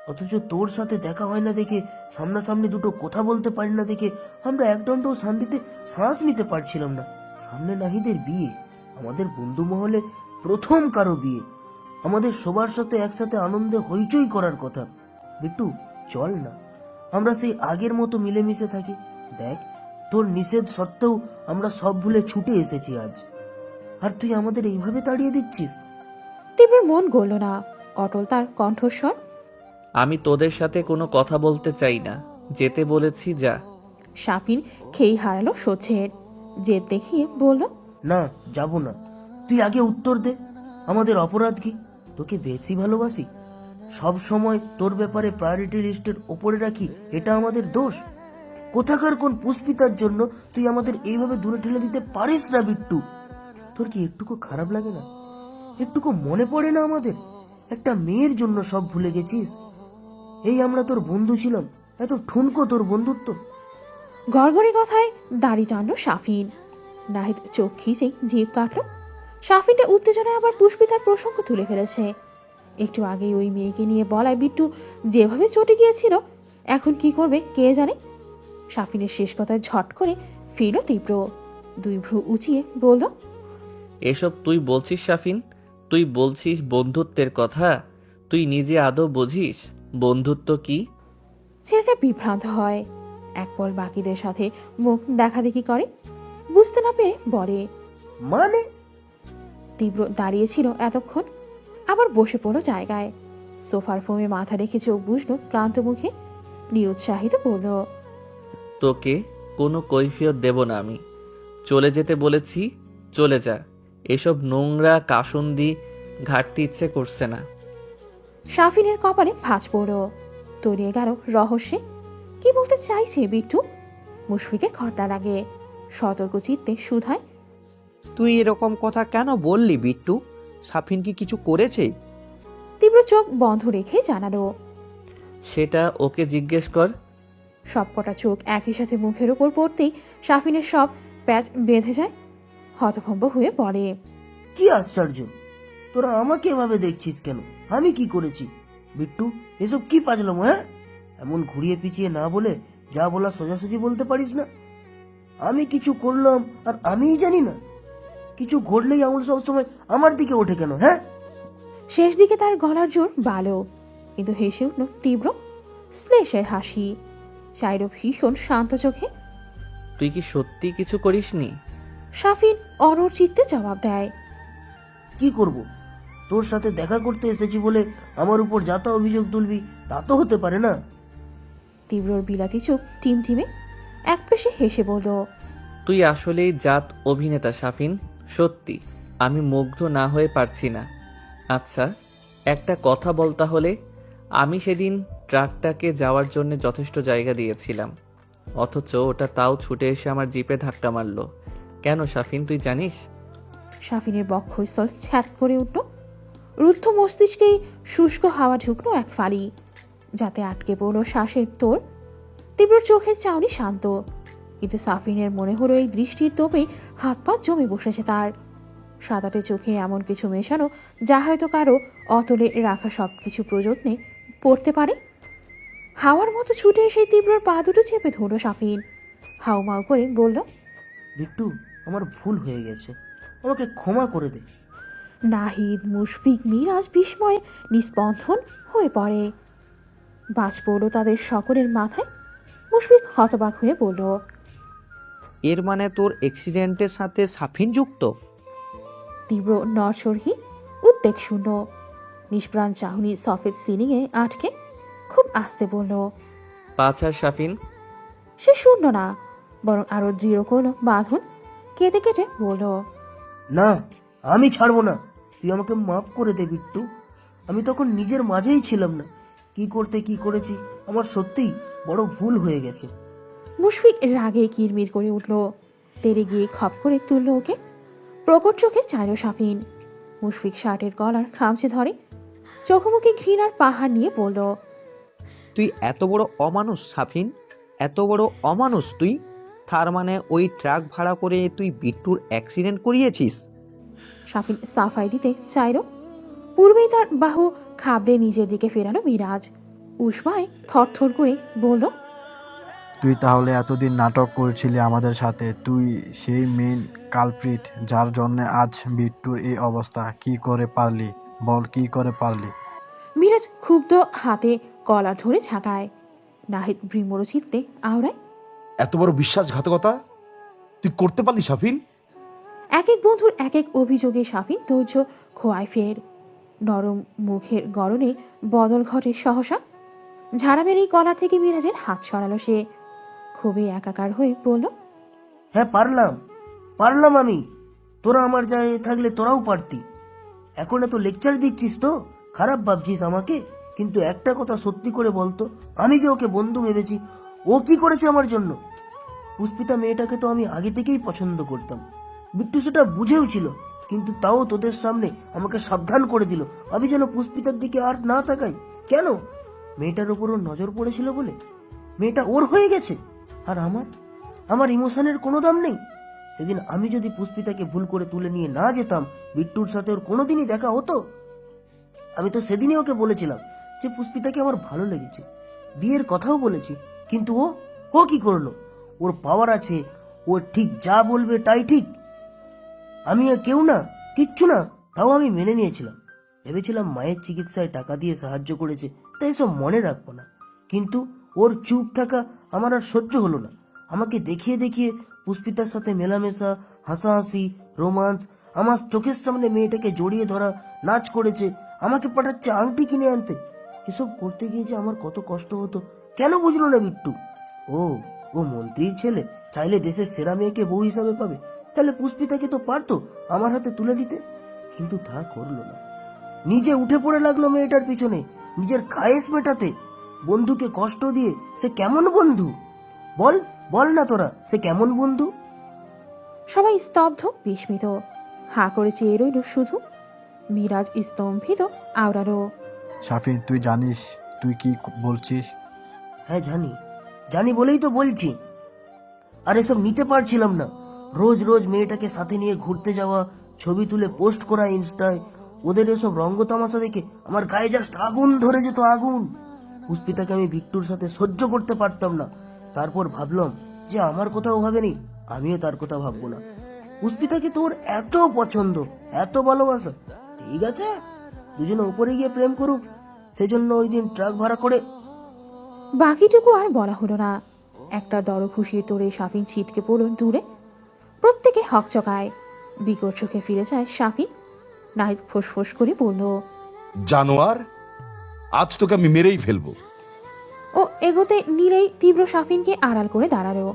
অথচ তোর সাথে দেখা হয় না দেখে, সামনাসামনি দুটো কথা বলতে পারি না দেখে আমরা একদণ্ডও শান্তিতে শ্বাস নিতে পারছিলাম না। সামনে নাহিদের বিয়ে, আমাদের বন্ধু মহলে প্রথম কারো বিয়ে, আমাদের সবার সাথে একসাথে আনন্দে হইচই করার কথা। বিট্টু চল না, আমরা সেই আগের মতো মিলেমিশে থাকি। দেখ, তোর নিষেধ সত্ত্বেও আমরা সব ভুলে ছুটে এসেছি আজ, আর তুই আমাদের এইভাবে তাড়িয়ে দিচ্ছিস। তীব্র মন গড়ল না, অটল তার কণ্ঠস্বর। আমি তোদের সাথে কোনো কথা বলতে চাই না, যেতে বলেছি যা। শাফিন খেই হারালো সহ্যের, জেদ দেখিয়ে বলল, না, যাব না। তুই আগে উত্তর দে, আমাদের অপরাধ কি? তোকে বেশি ভালোবাসি, সব সময় তোর ব্যাপারে প্রায়োরিটি লিস্টের ওপরে রাখি, এটা আমাদের দোষ? কোথাকার কোন পুষ্পিতার জন্য তুই আমাদের এইভাবে দূরে ঠেলে দিতে পারিস না বিট্টু? তোর কি একটুকু খারাপ লাগে না? একটুকু মনে পড়ে না আমাদের? একটা মেয়ের জন্য সব ভুলে গেছিস? এই আমরা তোর বন্ধু ছিলাম, এত ঠুনকো তোর বন্ধুত্ব। গড়গড়ে কথায় দাড়ি টানল শাফিন। নাহিদ চোখ খিচে জিভ কাটল। শাফিনটা উত্তেজনায় আবার পুষ্পিতার প্রসঙ্গ তুলে ফেলেছে। একটু আগেই ওই মেয়েকে নিয়ে বলায় বিট্টু যেভাবে চটে গিয়েছিল, এখন কি করবে কে জানে। শাফিনের শেষ কথায় ঝট করে ফিরল তীব্র, দুই ভ্রু উঁচিয়ে বলল, এসব তুই বলছিস শাফিন? তুই বলছিস বন্ধুত্বের কথা? তুই নিজে আদৌ বুঝিস বন্ধুত্ব কি? ছেলেটা বিভ্রান্ত হয়, এক পল বাকিদের সাথে মুখ দেখাদেখি করে, বুঝতে না পেরে বলে, মানে? তীব্র দাঁড়িয়েছিল এতক্ষণ, আবার বসে পড়লো জায়গায়। সোফার ফোমে মাথা রেখে চোখ বুঝলো ক্লান্ত মুখে। নিরুৎসাহিত বলল, তোকে কোনো কৈফিয়ত দেব না আমি। চলে যেতে বলেছি, চলে যা। এসব নোংরা কাসুন্দি ঘাটতে ইচ্ছে করছে না। শাফিনের কপালে ভাঁজ পড়ল। তলিয়ে গেল রহস্যে। কি বলতে চাইছে বিট্টু? মুশফিকের ঘটনা লাগে। সতর্ক চিত্তে শুধায়, তুই এরকম কথা কেন বললি বিট্টু? সাফিন কি কিছু করেছে? তীব্র চোখ বন্ধ রেখে জানালো, সেটা ওকে জিজ্ঞেস কর। সবকটা চোখ একই সাথে মুখের উপর পড়তেই শাফিনের সব প্যাচ বেঁধে যায়। হতভম্ব হয়ে বলে, কি আশ্চর্য, তোরা আমাকে এভাবে দেখছিস কেন? আমি কি করেছি বিট্টু? এসব কি পাজলাম? হ্যাঁ, এমন ঘুরিয়ে পিছিয়ে না বলে যা বলা সোজাসুজি বলতে পারিস না? আমি কিছু করলাম আর আমিই জানি না? কিছু ঘটলেই আঙুল সবসময় আমার দিকে ওঠে কেন? হ্যাঁ, শেষ দিকে তার গলার জোর বালো, কিন্তু হেসে উঠল তীব্র শ্লেষের হাসি। চাইরো ভীষণ শান্ত চোখে। তুই কি সত্যি কিছু করিসনি? শাফিন অনড় চিত্তে জবাব দেয়, কি করব? তোর সাথে দেখা করতে এসেছি বলে আমার উপর যাতা অভিযোগ তুলবি তা তো হতে পারে না। তীব্রর বিলাতি চোখ টিমটিমে এক পেশে হেসে বলল, তুই আসলেই জাত অভিনেতা শাফিন, সত্যি আমি মুগ্ধ না হয়ে পারছি না। আচ্ছা, একটা কথা বল তাহলে। আমি সেদিন ট্রাকটাকে যাওয়ার জন্য যথেষ্ট জায়গা দিয়েছিলাম, অথচ ওটা তাও ছুটে এসে আমার জিপে ধাক্কা মারলো কেন শাফিন, তুই জানিস? শাফিনের বক্ষস্থল ছ্যাত করে উঠল। রুদ্ধ মস্তিষ্কেই শুষ্ক হাওয়া ঢুকলো এক ফালি, যাতে আটকে পড়ল শ্বাসের তোর। তীব্র চোখের চাউনি শান্ত, কিন্তু সাফিনের মনে হলো এই দৃষ্টির তোপে হাত পা জমে বসেছে তার। সাদাটে চোখে এমন কিছু মেশানো যা হয়তো কারো অতলে রাখা সবকিছু প্রযত্নে পড়তে পারে। হাওয়ার মতো ছুটে এসে তীব্রর পা দুটো চেপে ধরল সাফিন। হাউমাউ করে বলল, বিট্টু, আমার ভুল হয়ে গেছে, আমাকে ক্ষমা করে দে। নাহিদ, মুশফিক, মিরাজ বিস্ময়ে নিস্পন্দন হয়ে পড়ে। বাজ পড়ল তাদের সকলের মাথায়। মুশফিক হতবাক হয়ে বলল, এর মানে তোর অ্যাক্সিডেন্টের সাথে সাফিন যুক্ত? তীব্র নরসরহীন, উদ্বেগ শূন্য, নিষ্প্রাণ চাহনি সফেদ সিলিংয়ে আটকে খুব আস্তে বলল, পাছার শাফিন। সে শূন্য না, বরং আরো দৃঢ় করলো বাঁধন। কেঁদে কেটে বলল, না, আমি ছাড়বো না। তুই আমাকে মাফ করে দে বিট্টু। আমি তখন নিজের মাঝেই ছিলাম না। কি করতে কি করেছি, আমার সত্যিই বড় ভুল হয়ে গেছে। মুশফিক রাগে কিরমির করে উঠল। তেরে গিয়ে খপ করে তুলল ওকে। প্রকট চোখে চাইল সাফিন। মুশফিক শার্টের গলার খামচে ধরে, চোখমুখে ঘৃণার পাহাড় নিয়ে বলল, তুই এত বড় অমানুষ সাফিন, এত বড় অমানুষ তুই। তার মানে ওই ট্রাক ভাড়া করে তুই বিট্টুর অ্যাক্সিডেন্ট করিয়েছিস? সাফিন সাফাই দিতে চাইল। পূর্বেই তার বাহু খাবড়ে নিজের দিকে ফেরালো মিরাজ। উষ্মায় থরথর করে বলল, তুই তাহলে এতদিন নাটক করছিলি আমাদের সাথে? তুই সেই মেন কালপ্রিট যার জন্য আজ বিট্টুর এই অবস্থা। কি করে পারলি বল, কি করে পারলি? মিরাজ ক্ষুব্ধ হাতে কলার ধরে ঝাঁকায়। নাহিদ ভ্রীমর চিত্তে আওড়ায়, এত বড় বিশ্বাসঘাতকতা তুই করতে পারলি শাফিন? এক এক বন্ধুর এক এক অভিযোগে সাফিন ধৈর্য খোয়ায় ফের। নরম মুখের গড়নে বদল ঘটে সহসা। ঝাড়া মেরে কলার থেকে মিরাজের হাত সরালো সে। খুবই একাকার হয়ে বলল, হ্যাঁ, পারলাম আমি। তোরা আমার জায়গায় থাকলে তোরাও পারতি। এখন এত লেকচার দিচ্ছিস তো খারাপ ভাবছিস আমাকে? কিন্তু একটা কথা সত্যি করে বলতো, আমি যে ওকে বন্ধু ভেবেছি, ও কি করেছে আমার জন্য? পুষ্পিতা মেয়েটাকে তো আমি আগে থেকেই পছন্দ করতাম। বিট্টু সেটা বুঝেও ছিল, কিন্তু তাও তোদের সামনে আমাকে সাবধান করে দিল আমি যেন পুষ্পিতার দিকে আর না তাকাই। কেন? মেয়েটার উপর ওর নজর পড়েছিল বলে? মেয়েটা ওর হয়ে গেছে, আর আমার ইমোশনের কোনো দাম নেই। সেদিন আমি যদি পুষ্পিতাকে ভুল করে তুলে নিয়ে না যেতাম, বিট্টুর সাথে ওর কোনোদিনই দেখা হতো? আমি তো সেদিনই ওকে বলেছিলাম যে পুষ্পিতাকে আমার ভালো লেগেছে, বিয়ের কথাও বলেছি। কিন্তু ও কি করলো? ওর পাওয়ার আছে, ও ঠিক যা বলবে তাই ঠিক। আমি কেউ না, কিচ্ছু না, তাও আমি মেনে নিয়েছিলাম। ভেবেছিলাম মায়ের চিকিৎসায় টাকা দিয়ে সাহায্য করেছে, তাই সব মনে রাখবো না। কিন্তু ওর চুপ থাকা আমার আর সহ্য হলো না। আমাকে দেখিয়ে দেখিয়ে পুষ্পিতার সাথে মেলামেশা, হাসাহাসি, রোমান্স, আমার চোখের সামনে মেয়েটাকে জড়িয়ে ধরা, নাচ করেছে, আমাকে পাঠাচ্ছে আংটি কিনে আনতে। এসব করতে গিয়ে যে আমার কত কষ্ট হতো কেন বুঝলো না বিট্টু? ও ও মন্ত্রীর ছেলে, চাইলে দেশের সেরা মেয়েকে বউ হিসাবে পাবে। তাহলে পুষ্পিতাকে তো পারতো আমার হাতে তুলে দিতে, কিন্তু তা করলো না। নিজে উঠে পড়ে লাগলো মেয়েটার পিছনে, নিজের খায়েশ মেটাতে। বন্ধুকে কষ্ট দিয়ে সে কেমন বন্ধু? বল বল না তোরা, সে কেমন বন্ধু? সবাই স্তব্ধ, বিস্মিত, হা করে চেয়ে রইল শুধু। মিরাজ স্তম্ভিত, আওড়ারও। সাফিন, তুই জানিস তুই কি বলছিস? হ্যাঁ জানি, জানি বলেই তো বলছি। আর এসব নিতে পারছিলাম না। রোজ রোজ মেয়েটাকে সাথে নিয়ে ঘুরতে যাওয়া, ছবি তুলে পোস্ট করা ইনস্টায়, ওদের এসব রঙ্গ তামাশা দেখে আমার গায়ে জাস্ট আগুন ধরে যেত, আগুন। পুষ্পিতাকে আমি বিট্টুর সাথে সহ্য করতে পারতাম না। তারপর ভাবলাম যে আমার কথাও ভাবেনি, আমিও তার কথা ভাববো না। পুষ্পিতাকে তোর এত পছন্দ, এত ভালোবাসা, ঠিক আছে দুজনে উপরে গিয়ে প্রেম করুক। সেজন্য ওই দিন ট্রাক ভাড়া করে। বাকিটুকু আর বলা হলো না। একটা দর খুশির তোড়ে সাফিন ছিটকে পড়ল দূরে। প্রত্যেকে হকচকায়, বিকট চোখে ফিরে যায় সাফিন। নাহিদ ফোঁস করে বলল, জানোয়ার, আজ তোকে আমি মেরেই ফেলবো। ও এগোতে নিলেই তীব্র সাফিনকে আড়াল করে দাঁড়ালো।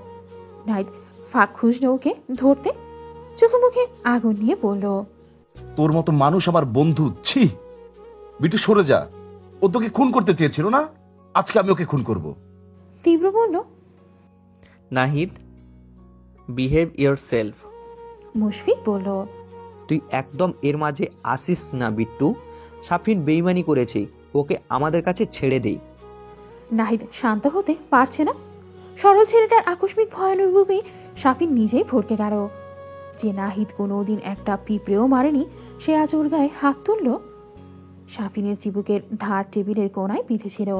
নাহিদ ফাঁক খুঁজলো ওকে ধরতে, চোখে মুখে আগুন নিয়ে বলল, তোর মতো মানুষ আমার বন্ধু, ছি। বিটু সরে যা, ও তোকে খুন করতে চেয়েছিল না, আজকে আমি ওকে খুন করব। তীব্র বলল, Nahid, behave your self. Mushfiq বলল, তুই একদম এর মাঝে আসিস না বিট্টু। সাফিন বেইমানি করেছে, ওকে আমাদের কাছে ছেড়ে দেই। নাহিদ শান্ত হতে পারছে না। সরল ছেলেটার আকস্মিক ভয়ানক রূপে সাফিন নিজেই ভরকে গেল। যে নাহিদ কোনোদিন একটা পিঁপড়েও মারেনি, সে আজ ওর গায়ে হাত তুলল। সাফিনের চিবুকের ধার টেবিলের কোণায় বিঁধেছিল,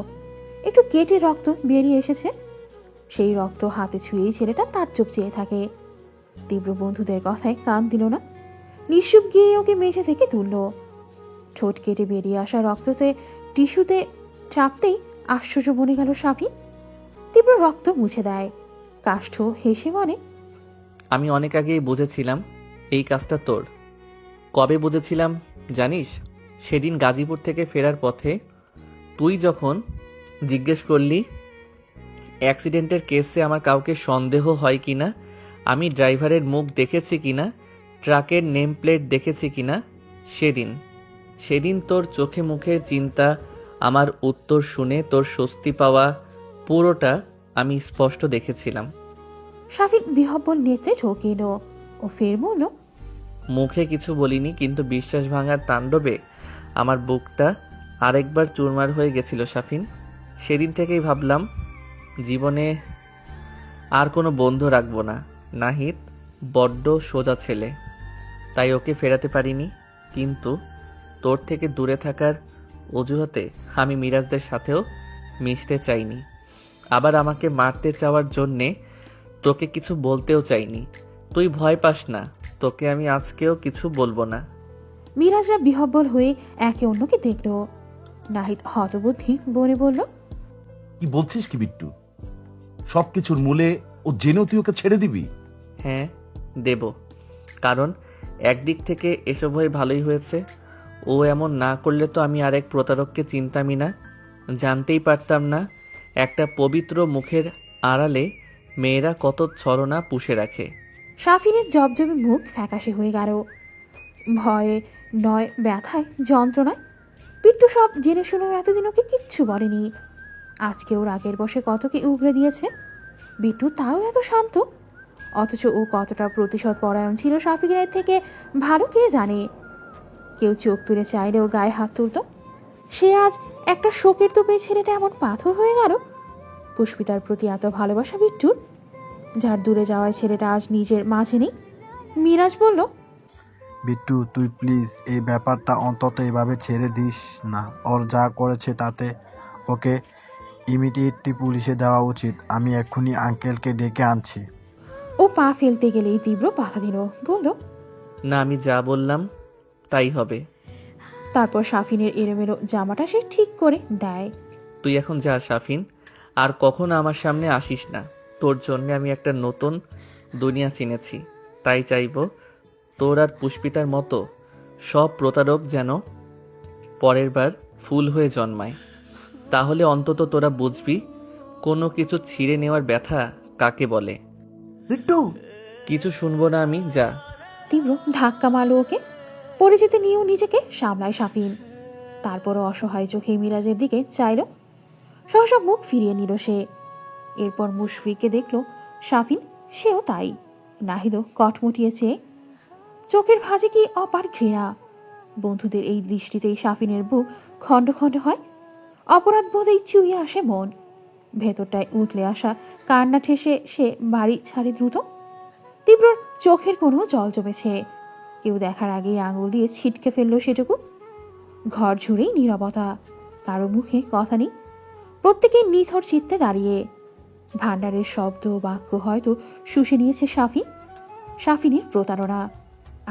একটু কেটে রক্ত বেরিয়ে এসেছে। সেই রক্ত হাতে ছুঁয়েই ছেলেটা তার চোখ চেয়ে থাকে। তীব্র বন্ধুদের কথায় কান দিল না, নিঃশুপ গিয়ে ওকে মেঝে থেকে তুলল। ঠোঁট কেটে বেরিয়ে আসা রক্ততে টিস্যুতে চাপতেই আশ্চর্য বনে গেল সাফিন। তীব্র রক্ত মুছে দেয়, কাষ্ঠ হেসে বলে, আমি অনেক আগেই বুঝেছিলাম এই কাজটা তোর। কবে বুঝেছিলাম জানিস? সেদিন গাজীপুর থেকে ফেরার পথে তুই যখন জিজ্ঞেস করলি অ্যাক্সিডেন্টের কেসে আমার কাউকে সন্দেহ হয় কিনা, আমি ড্রাইভারের মুখ দেখেছি কিনা, ট্রাকের নেম প্লেট দেখেছি কিনা। সেদিন তোর চোখে মুখের চিন্তা, আমার উত্তর শুনে তোর স্বস্তি পাওয়া, পুরোটা আমি স্পষ্ট দেখেছিলাম। সাফিন বিহব্বল নেত্রে ঝোঁকিল ও ফের বলল, মুখে কিছু বলিনি, কিন্তু বিশ্বাস ভাঙার তাণ্ডবে আমার বুকটা আরেকবার চুরমার হয়ে গেছিল সাফিন। সেদিন থেকেই ভাবলাম জীবনে আর কোনো বন্ধু রাখবো না। নাহিদ বড্ড সোজা ছেলে, তাই ওকে ফেরাতে পারিনি। কিন্তু তোর থেকে দূরে থাকার অজুহাতে আমি মিরাজদের সাথেও মিশতে চাইনি। আবার আমাকে মারতে চাওয়ার জন্যে তোকে কিছু বলতেও চাইনি। তুই ভয় পাস না, তোকে আমি আজকেও কিছু বলবো না। মিরাজরা বিহব্বল হয়ে একে অন্যকে দেখল। নাহিদ হতবুদ্ধি বনে বলল, কি বলছিস কি বিট্টু? সবকিছুর মূলে ও জেনেও তুই ওকে ছেড়ে দিবি? হ্যাঁ দেব, কারণ একদিক থেকে এসব হয়ে ভালোই হয়েছে। ও এমন না করলে তো আমি আরেক প্রতারককে চিনতামই না, জানতেই পারতাম না একটা পবিত্র মুখের আড়ালে মেয়েরা কত ছলনা পুষে রাখে। সাফিনের জবজবে মুখ ফ্যাকাশে হয়ে গেল, ভয়ে নয় ব্যথায়, যন্ত্রণায়। পিট্টু সব জেনে শুনেও এতদিন ওকে কিচ্ছু বলেনি। আজকে ওর আগের বসে কত কি উগড়ে দিয়েছে। বিট্টু তাও এত শান্ত, অথচ ও কতটা প্রতিশোধ পরায়ণ ছিল সাফিনের থেকে ভালো কে জানে। কেউ চোখ তুলে চাইলেও গায়ে হাত তুলত। সে আজ একটা শোকের তোপে ছেলেটা এমন পাথর হয়ে গেল। পুষ্পিতার প্রতি এত ভালোবাসা বিট্টুর, যার দূরে যাওয়ায় ছেলেটা আজ নিজের মাঝে নেই। মিরাজ বলল, বিট্টু, তুই প্লিজ এই ব্যাপারটা অন্তত এভাবে ছেড়ে দিস না। ওর যা করেছে তাতে ওকে ইমিডিয়েটলি পুলিশে দেওয়া উচিত। আমি এক্ষুনি আঙ্কেলকে ডেকে আনছি। ও পা ফেলতে গেলেই তীব্র বাধা দিল, বলল, না, আমি যা বললাম তাই হবে। তারপর সাফিনের এলোমেলো জামাটা সে ঠিক করে দেয়। তুই এখন যা সাফিন, আর কখনো আমার সামনে আসিস না। তোর জন্য আমি একটা নতুন দুনিয়া চিনেছি, তাই চাইবো তোর আর পুষ্পিতার মতো সব প্রতারক যেন পরের বার ফুল হয়ে জন্মায়। তাহলে অন্তত তোরা বুঝবি কোনো কিছু ছিঁড়ে নেওয়ার ব্যথা কাকে বলে। বিট্টু, কিছু শুনবো না আমি, যা। তীব্র ধাক্কা মারলো ওকে। পড়ে যেতে নিয়েও নিজেকে সামলায় শাফিন। তারপরও অসহায় চোখে মিরাজের দিকে চাইল। সহসা মুখ ফিরিয়ে নিল সে। এরপর মুশফিককে দেখলো শাফিন, সেও তাই। নাহিদও কটমটিয়েছে। চোখের ভাঁজে কি অপার ঘৃণা। বন্ধুদের এই দৃষ্টিতেই শাফিনের বুক খণ্ড খণ্ড হয়। অপরাধ বোধেই চুইয়ে আসে মন। ভেতরটায় উতলে আসা কান্না ঠেসে সে বাড়ি ছাড়ে দ্রুত। তীব্রর চোখের কোনো জল জমেছে। কেউ দেখার আগেই আঙুল দিয়ে ছিটকে ফেললো সেটুকু। ঘর জুড়েই নীরবতা, কারো মুখে কথা নেই। প্রত্যেকে নিথর চিত্তে দাঁড়িয়ে। ভান্ডারের শব্দ বাক্য হয়তো শুষে নিয়েছে শাফিনের প্রতারণা।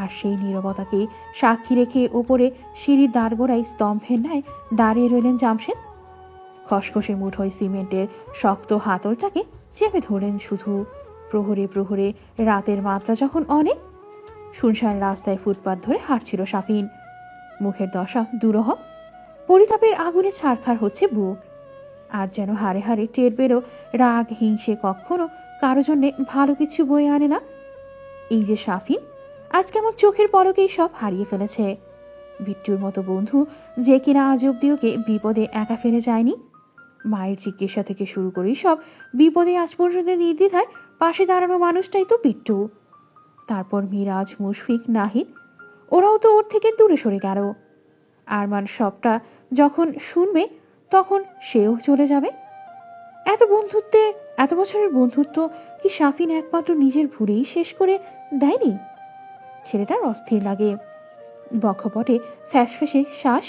আর সেই নীরবতাকে সাক্ষী রেখে ওপরে সিঁড়ির দাঁড়গোড়ায় স্তম্ভের ন্যায় দাঁড়িয়ে রইলেন জামশেদ। খসখসে মুঠোয় সিমেন্টের শক্ত হাতলটাকে চেপে ধরেন শুধু। প্রহরে প্রহরে রাতের মাত্রা যখন অনেক, শুনশান রাস্তায় ফুটপাত ধরে হাঁটছিল শাফিন। মুখের দশা দুরহ। পরিতাপের আগুনে ছারখার হচ্ছে বুক। আর যেন হাড়ে হাড়ে টের পেরো রাগ হিংসে কখনো কারো জন্যে ভালো কিছু বয়ে আনে না। এই যে শাফিন আজ কেমন চোখের পলকেই সব হারিয়ে ফেলেছে। বিট্টুর মতো বন্ধু যে কিনা আজ অব্দি ওকে বিপদে একা ফেলে যায়নি। মায়ের চিকিৎসা থেকে শুরু করেই সব বিপদে আজ পর্যন্ত নির্দ্বিধায় পাশে দাঁড়ানো মানুষটাই তো বিট্টু। তারপর মিরাজ, মুশফিক, নাহিদ, ওরাও তো ওর থেকে দূরে সরে গেল। আরমান সবটা যখন শুনবে তখন সেও চলে যাবে। এত বছরের বন্ধুত্ব কি শাফিন একমাত্র নিজের ভুলেই শেষ করে দেয়নি? ছেলেটার অস্থির লাগে। বক্ষপটে ফ্যাসফেসে শ্বাস।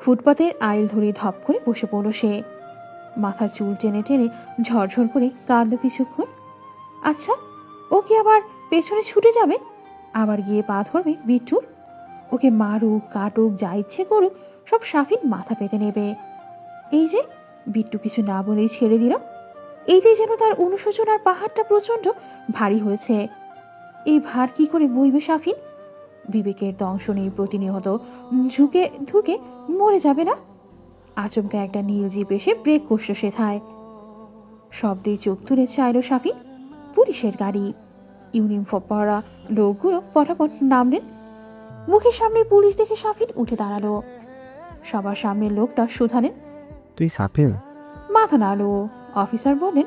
ফুটপাতের আইল ধরে ধপ করে বসে পড়ল সে। মাথার চুল টেনে টেনে ঝরঝর করে কাঁদল কিছুক্ষণ। আচ্ছা, ও কি আবার পেছনে ছুটে যাবে? আবার গিয়ে পা ধরবে বিট্টুর? ওকে মারুক কাটুক যা ইচ্ছে করুক, সব শাফিন মাথা পেতে নেবে। এই যে বিট্টু কিছু না বলেই ছেড়ে দিল। এইতেই যেন তার অনুশোচনার পাহাড়টা প্রচন্ড ভারী হয়েছে। এই ভার কি করে বইবে শাফিন? বিবেকের দংশনে প্রতিনিয়ত ঝুঁকে ধুকে মরে যাবে না? আচমকা একটা নীল জিপ এসে ব্রেক কষল সেথায়। শব্দে চোখ তুলে চাইল শাফিন। পুলিশের গাড়ি। ইউনিফর্ম পরা লোকগুলো পটাপট নামলেন। মুখের সামনে পুলিশ দেখে শাফিন উঠে দাঁড়ালো। সবার সামনে লোকটা শুধালেন, তুই সাফিন? মাথা নাড়ল। অফিসার বললেন,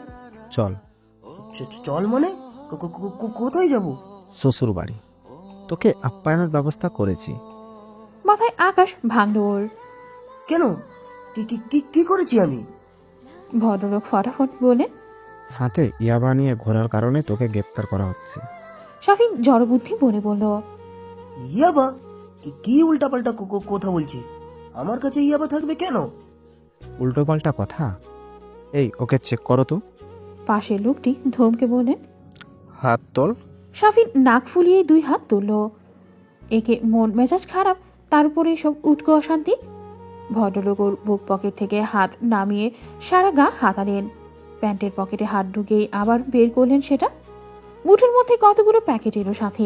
চল। চল মানে? কোথায় যাব? শ্বশুর বাড়ি। তোকে আপ্যায়নের ব্যবস্থা করেছি। মাথায় আকাশ ভাঙল ওর। কেন? কি করেছি আমি? ভদ্রলোক ফটাফট বললেন, সাথে ইয়াবা নিয়ে ঘোরার কারণে তোকে গ্রেপ্তার করা হচ্ছে। শাফিন জড়বুদ্ধি বলে বলল, ইয়াবা? কি উল্টাপাল্টা কথা বলছিস? আমার কাছে ইয়াবা থাকবে কেন? উল্টোপাল্টা কথা? এই ওকে চেক করো তো। পাশের লোকটি ধমকে বললেন, হাত তোল। শাফিন নাক ফুলিয়ে 2 হাত তুলল। একে মন মেজাজ খারাপ, তার উপরে সব উটকো অশান্তি। ভদ্রলোক ওর বুক পকেট থেকে হাত নামিয়ে সারা গা হাতালেন। প্যান্টের পকেটে হাত ঢুকেই আবার বের করলেন সেটা। মুঠের মধ্যে কতগুলো প্যাকেট এলো সাথে।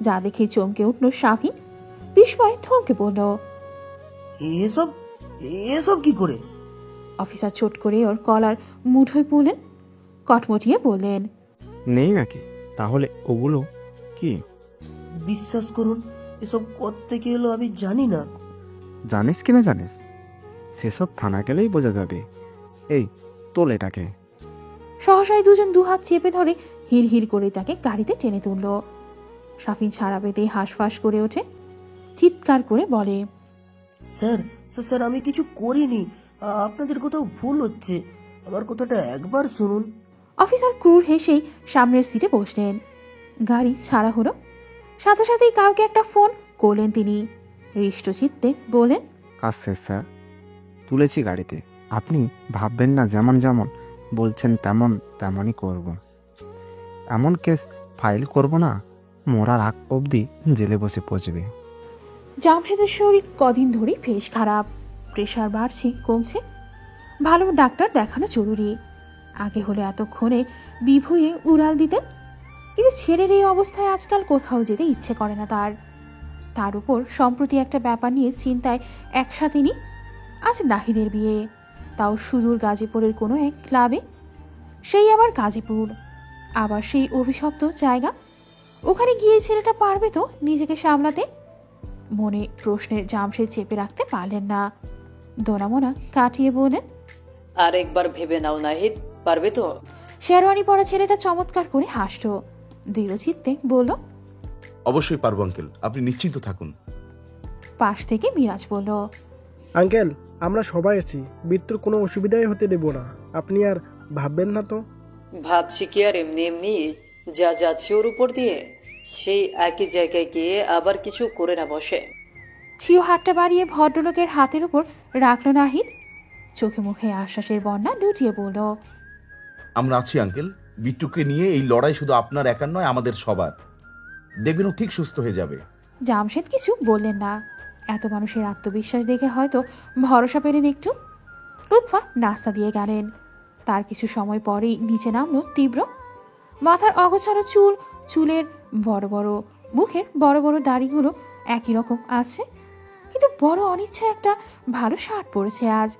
যা দেখে চমকে উঠল শাফিন। বিস্ময় থমকে পড়ল। এসব কি করে? অফিসার চোট করে ওর কলার মুঠোয় পড়লেন। কটমটিয়ে বললেন, নেই নাকি? তাহলে ওগুলো কি? বিশ্বাস করুন, এসব থেকে এলো আমি জানি না। জানিস কিনা জানিস? সেসব থানা গেলেই বোঝা যাবে। এই তোল এটাকে। সহসায় দুজন 2 হাত চেপে ধরে হির হির করে তাকে গাড়িতে টেনে তুলল। শাফিন ছাড়া পেতেই হাঁসফাঁস করে ওঠে। চিৎকার করে বলে, স্যার আমি কিছু করিনি। আপনাদের কোথাও ভুল হচ্ছে। আমার কথাটা একবার শুনুন। অফিসার ক্রুর হেসেই সামনের সিটে বসলেন। গাড়ি ছাড়া হলো। সাথে সাথেই কাউকে একটা ফোন করলেন তিনি। হৃষ্টচিত্তে বলেন, কাজ শেষ স্যার, তুলেছি গাড়িতে। আপনি ভাববেন না যেমন যেমন বলছেন তেমনই করব। এমন কেস ফাইল করব না মরার আগ অবধি জেলে বসে পচবে। জামশেদের শরীর কদিন ধরেই বেশ খারাপ। প্রেশার বাড়ছে কমছে। ভালো ডাক্তার দেখানো জরুরি। আগে হলে এতক্ষণে বিভুয়ে উড়াল দিতেন। কিন্তু ছেলের এই অবস্থায় আজকাল কোথাও যেতে ইচ্ছে করে না তার। তার উপর সম্প্রতি একটা ব্যাপার নিয়ে চিন্তায় একসাথে নি। আজ নাহিদের বিয়ে, তাও সুদূর গাজীপুরের কোনো এক ক্লাবে। সেই আবার গাজীপুর, আবার সেই অভিশপ্ত জায়গা। ওখানে গিয়ে ছেলেটা পারবে তো নিজেকে সামলাতে? মনে প্রশ্নের জামশেদ চেপে রাখতে পারলেন না। দোনামোনা কাটিয়ে বললেন, আর একবার ভেবে নাও নাহিদ, পারবে তো? শেরওয়ানি পরা ছেলেটা চমৎকার করে হাসল, দৃঢ়চিত্তে বলল, অবশ্যই পারবো আঙ্কেল, আপনি নিশ্চিন্ত থাকুন। পাশ থেকে মিরাজ বলল, আঙ্কেল, আমরা সবাই আছি, বিট্টুর কোনো অসুবিধাই হতে দেব না, আপনি আর ভাববেন না তো। ভাবছি কি আর এমনি এমনি যা যাচ্ছে ওর উপর দিয়ে সেই একই জায়গায় গিয়ে আবার কিছু করে না বসে। সিও হাতটা বাড়িয়ে ভদ্রলোকের হাতের উপর রাখল নাহিদ। চোখে মুখে আশ্বাসের বন্যা লুটিয়ে বলল, আমরা আছি আঙ্কেল, বিট্টুকে নিয়ে এই লড়াই শুধু আপনার একার নয়, আমাদের সবার। দেখবেন ও ঠিক সুস্থ হয়ে যাবে। জামশেদ কিছু বললেন না। এত মানুষের আত্মবিশ্বাস দেখে হয়তো ভরসা পেলেন একটু। লুৎফা নাস্তা দিয়ে গেলেন। তার কিছু সময় পরেই নিচে নামলো তীব্র। মাথার অগোছালো চুল, চুলের বড় বড়, মুখের বড় বড় দাড়িগুলো একই রকম আছে, কিন্তু বড় অনিচ্ছা একটা ভালো শার্ট পরেছে আজ।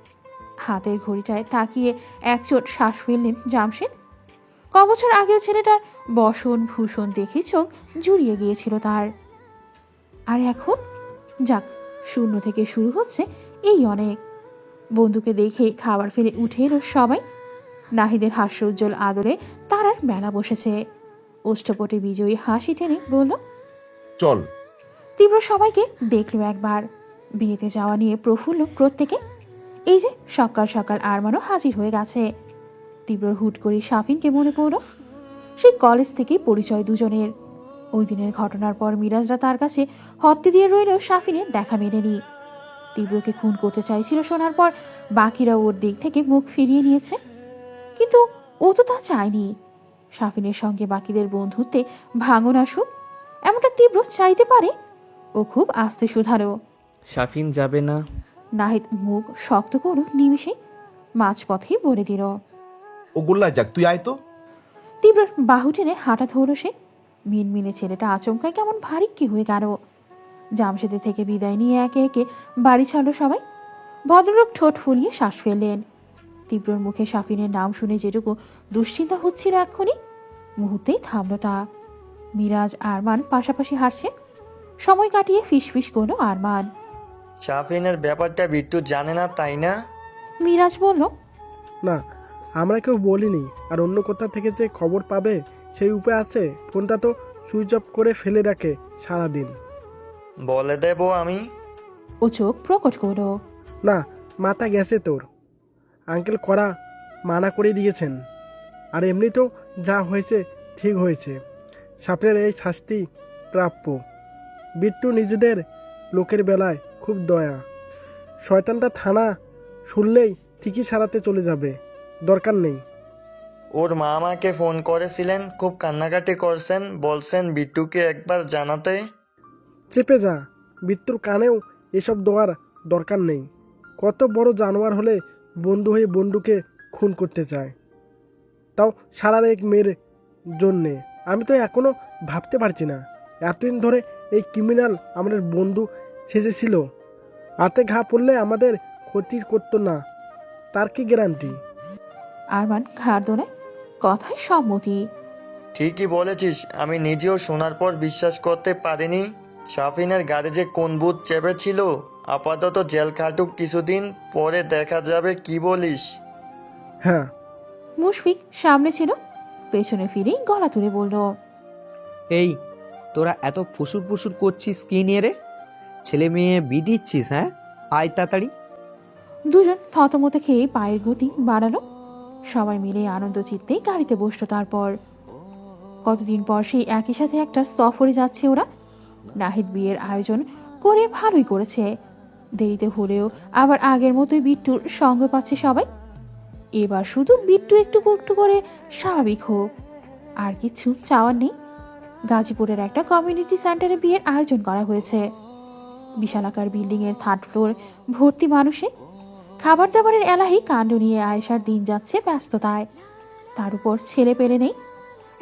হাতের ঘড়িটায় তাকিয়ে একচোট শ্বাস ফেললেন জামশেদ। কবছর আগেও ছেলেটার বসন ভূষণ দেখে চোখ জুড়িয়ে গিয়েছিল তার। আর এখন যাক, শূন্য থেকে শুরু হচ্ছে এই অনেক। বন্ধুকে দেখে খাবার ফেলে উঠে এলো সবাই। নাহিদের হাস্যোজ্জ্বল আদরে তারার মেলা বসেছে। ওষ্ঠপটে বিজয়ী হাসি টেনে বলল, চল। তীব্র সবাইকে দেখলো একবার। বিয়েতে যাওয়া নিয়ে প্রফুল্ল প্রত্যেকে। এই যে সকাল সকাল আরমানও হাজির হয়ে গেছে। তীব্র হুট করে শাফিনকে মনে পড়ল। সেই কলেজ থেকেই পরিচয় দুজনের। ওই দিনের ঘটনার পর মিরাজরা তার কাছে হপ্তে দিয়ে রইলেও শাফিনের দেখা মেলেনি। তীব্রকে খুন করতে চাইছিল শোনার পর বাকিরা ওর দিক থেকে মুখ ফিরিয়ে নিয়েছে, কিন্তু ও তো তা চায়নি। শাফিনের সঙ্গে বাকিদের বন্ধুত্বে ভাঙন আসুক, এমনটা তীব্র চাইতে পারে? ও খুব আস্তে শুধালো, শাফিন যাবে না? নাহিদ মুখ শক্ত করল নিমিষে, মাঝপথেই বলে দিল, ও গোল্লায় যাক, তুই আয় তো। তীব্র বাহু টেনে হাঁটা ধরল সে। মিনমিনে ছেলেটা আচমকায় কেমন ভারিক্কি হয়ে গেল। জামশেদের থেকে বিদায় নিয়ে একে একে বাড়ি ছাড়ল সবাই। ভদ্রলোক ঠোঁট ফুলিয়ে শ্বাস ফেললেন। তীব্রর মুখে শাফিনের নাম শুনে যেটুকু দুশ্চিন্তা হচ্ছিল এক্ষুনি, মুহূর্তেই থামল তা। মিরাজ আরমান পাশাপাশি হাঁটছে। সময় কাটিয়ে ফিসফিস করলো আরমান, শাফিনের ব্যাপারটা বিট্টু জানে না তাই না? মিরাজ বলল, না, আমরা কেউ বলিনি। আর অন্য কোথা থেকে যে খবর পাবে সেই উপায় আছে? ফোনটা তো সুইচ অফ করে ফেলে রাখে সারাদিন। বলে দেব আমি। ও চোখ প্রকট করলো, না, মাথা গেছে তোর। আঙ্কেল করা মানা করে দিয়েছেন। আর এমনিতেও যা হয়েছে ঠিক হয়েছে। সাপের এই শাস্তি প্রাপ্য। বিট্টু নিজেদের লোকের বেলায় খুব দয়া। শয়তানটা থানা শুনলেই ঠিকই সারাতে চলে যাবে, দরকার নেই। ওর মা আমাকে ফোন করেছিলেন, খুব কান্নাকাটি করছেন, বলছেন বিট্টুকে একবার জানাতে। চেপে যা, বিট্টুর কানেও এসব দেওয়ার দরকার নেই। কত বড় জানোয়ার হলে বন্ধু হয়ে বন্ধুকে খুন করতে চায়, তাও সারার এক মেয়ের জন্যে। আমি তো এখনো ভাবতে পারছি না এতদিন ধরে এই ক্রিমিনাল আমাদের বন্ধু সেজেছিল। হাতে ঘা পড়লে আমাদের ক্ষতি করতো না, তার কি গ্যারান্টি? আরমান ঘাড় দোলে, কথায় সম্মতি। ঠিকই বলেছিস, আমি নিজেও শোনার পর বিশ্বাস করতে পারিনি। শাফিনের গাড়ি যে কোন ভূত চেপেছিল। আপাতত জেল খাটুক কিছুদিন, পরে দেখা যাবে, কি বলিস? হ্যাঁ। মুশফিক সামনে ছিল, পেছনে ফিরেই গলা তুলে বলল, এই তোরা এত ফুসুর ফুসুর করছিস কি নিয়ে রে? ছেলে মেয়ে বিয়ে দিচ্ছিস? হ্যাঁ, আয় তাড়াতাড়ি। দুজন থতমতে খেয়ে পায়ের গতি বাড়ালো। সবাই মিলে আনন্দ চিত্তেই গাড়িতে বসলো। তারপর কতদিন পর সেই একই সাথে একটা সফরে যাচ্ছে ওরা। নাহিদ বিয়ের আয়োজন করে ভালোই করেছে। দেরিতে হলেও আবার আগের মতোই বিট্টুর সঙ্গ পাচ্ছে সবাই। এবার শুধু বিট্টু একটু একটু করে স্বাভাবিক হোক, আর কিছু চাওয়ার নেই। গাজীপুরের একটা কমিউনিটি সেন্টারে বিয়ের আয়োজন করা হয়েছে। বিশালাকার বিল্ডিং এর 3rd ফ্লোর ভর্তি মানুষে। খাবার দাবারের এলাহি কাণ্ড নিয়ে আয়েশার দিন যাচ্ছে ব্যস্ততায়। তার উপর ছেলে পেলে নেই।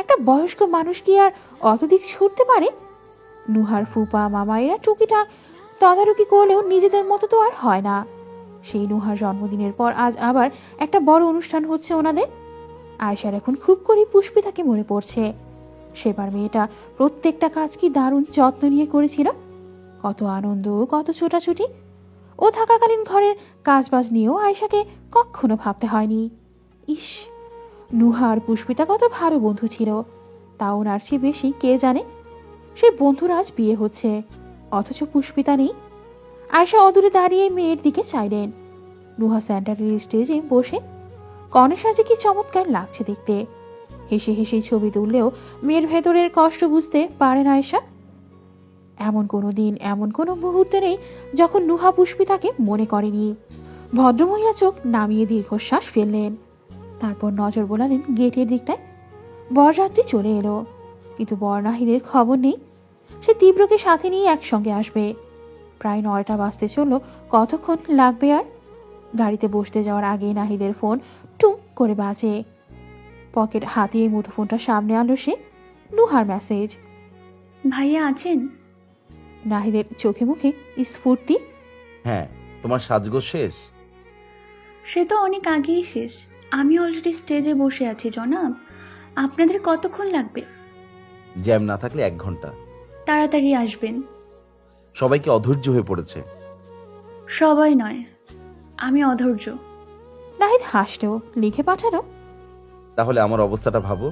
একটা বয়স্ক মানুষ কি আর অতদিক ছুটতে পারে? নুহার ফুপা মামায়েরা টুকিটাক তদারকি করলেও নিজেদের মতো তো আর হয় না। সেই নুহার জন্মদিনের পর আজ আবার একটা বড় অনুষ্ঠান হচ্ছে ওনাদের। আয়শার এখন খুব করে পুষ্পিতাকে মনে পড়ছে। সেবার মেয়েটা প্রত্যেকটা কাজ কি দারুণ যত্ন নিয়ে করেছিল। কত আনন্দ, কত ছোটাছুটি। ও থাকাকালীন ঘরের কাজবাজ নিয়েও আয়শাকে কখনো ভাবতে হয়নি। ইস, নুহা আর পুষ্পিতা কত ভালো বন্ধু ছিল। তা ওনার চেয়ে বেশি কে জানে। সে বন্ধুর আজ বিয়ে হচ্ছে, অথচ পুষ্পিতা নেই। আয়শা অদূরে দাঁড়িয়ে মেয়ের দিকে চাইলেন। নুহা সেন্টারের স্টেজে বসে কনে সাজে কি চমৎকার লাগছে দেখতে। হেসে হেসে ছবি তুললেও মেয়ের ভেতরের কষ্ট বুঝতে পারেন আয়শা। এমন কোনো দিন, এমন কোনো মুহূর্তে নেই যখন নুহা পুষ্পিতাকে মনে করেনি। ভদ্রমহিলা চোখ নামিয়ে দীর্ঘশ্বাস ফেললেন। তারপর নজর বোলালেন গেটের দিকটায়। বরযাত্রী চলে এলো, কিন্তু বর নাহিদের খবর নেই। সে তীব্রকে সাথে নিয়ে একসঙ্গে আসবে। প্রায় 9টা বাজতে চলল, কতক্ষণ লাগবে আর? গাড়িতে বসতে যাওয়ার আগে নাহিদের ফোন টুম করে বাজে। পকেট হাতিয়ে মুঠোফোনটা সামনে আনলো সে। নুহার মেসেজ। ভাইয়া আছেন? নাহিদের চোখে মুখে স্ফূর্তি। হ্যাঁ, তোমার সাজগোজ শেষ? সে তো অনেক আগেই শেষ। আমি অলরেডি স্টেজে বসে আছি জনাব। আপনাদের কতক্ষণ লাগবে? জ্যাম না থাকলে 1 ঘন্টা। তাড়াতাড়ি আসবেন। সবাইকে অধৈর্য হয়ে পড়েছে। সবাই নয়, আমি অধৈর্য। নাহিদ হাসলেও লিখে পাঠালো। তাহলে আমার অবস্থাটা ভাবো।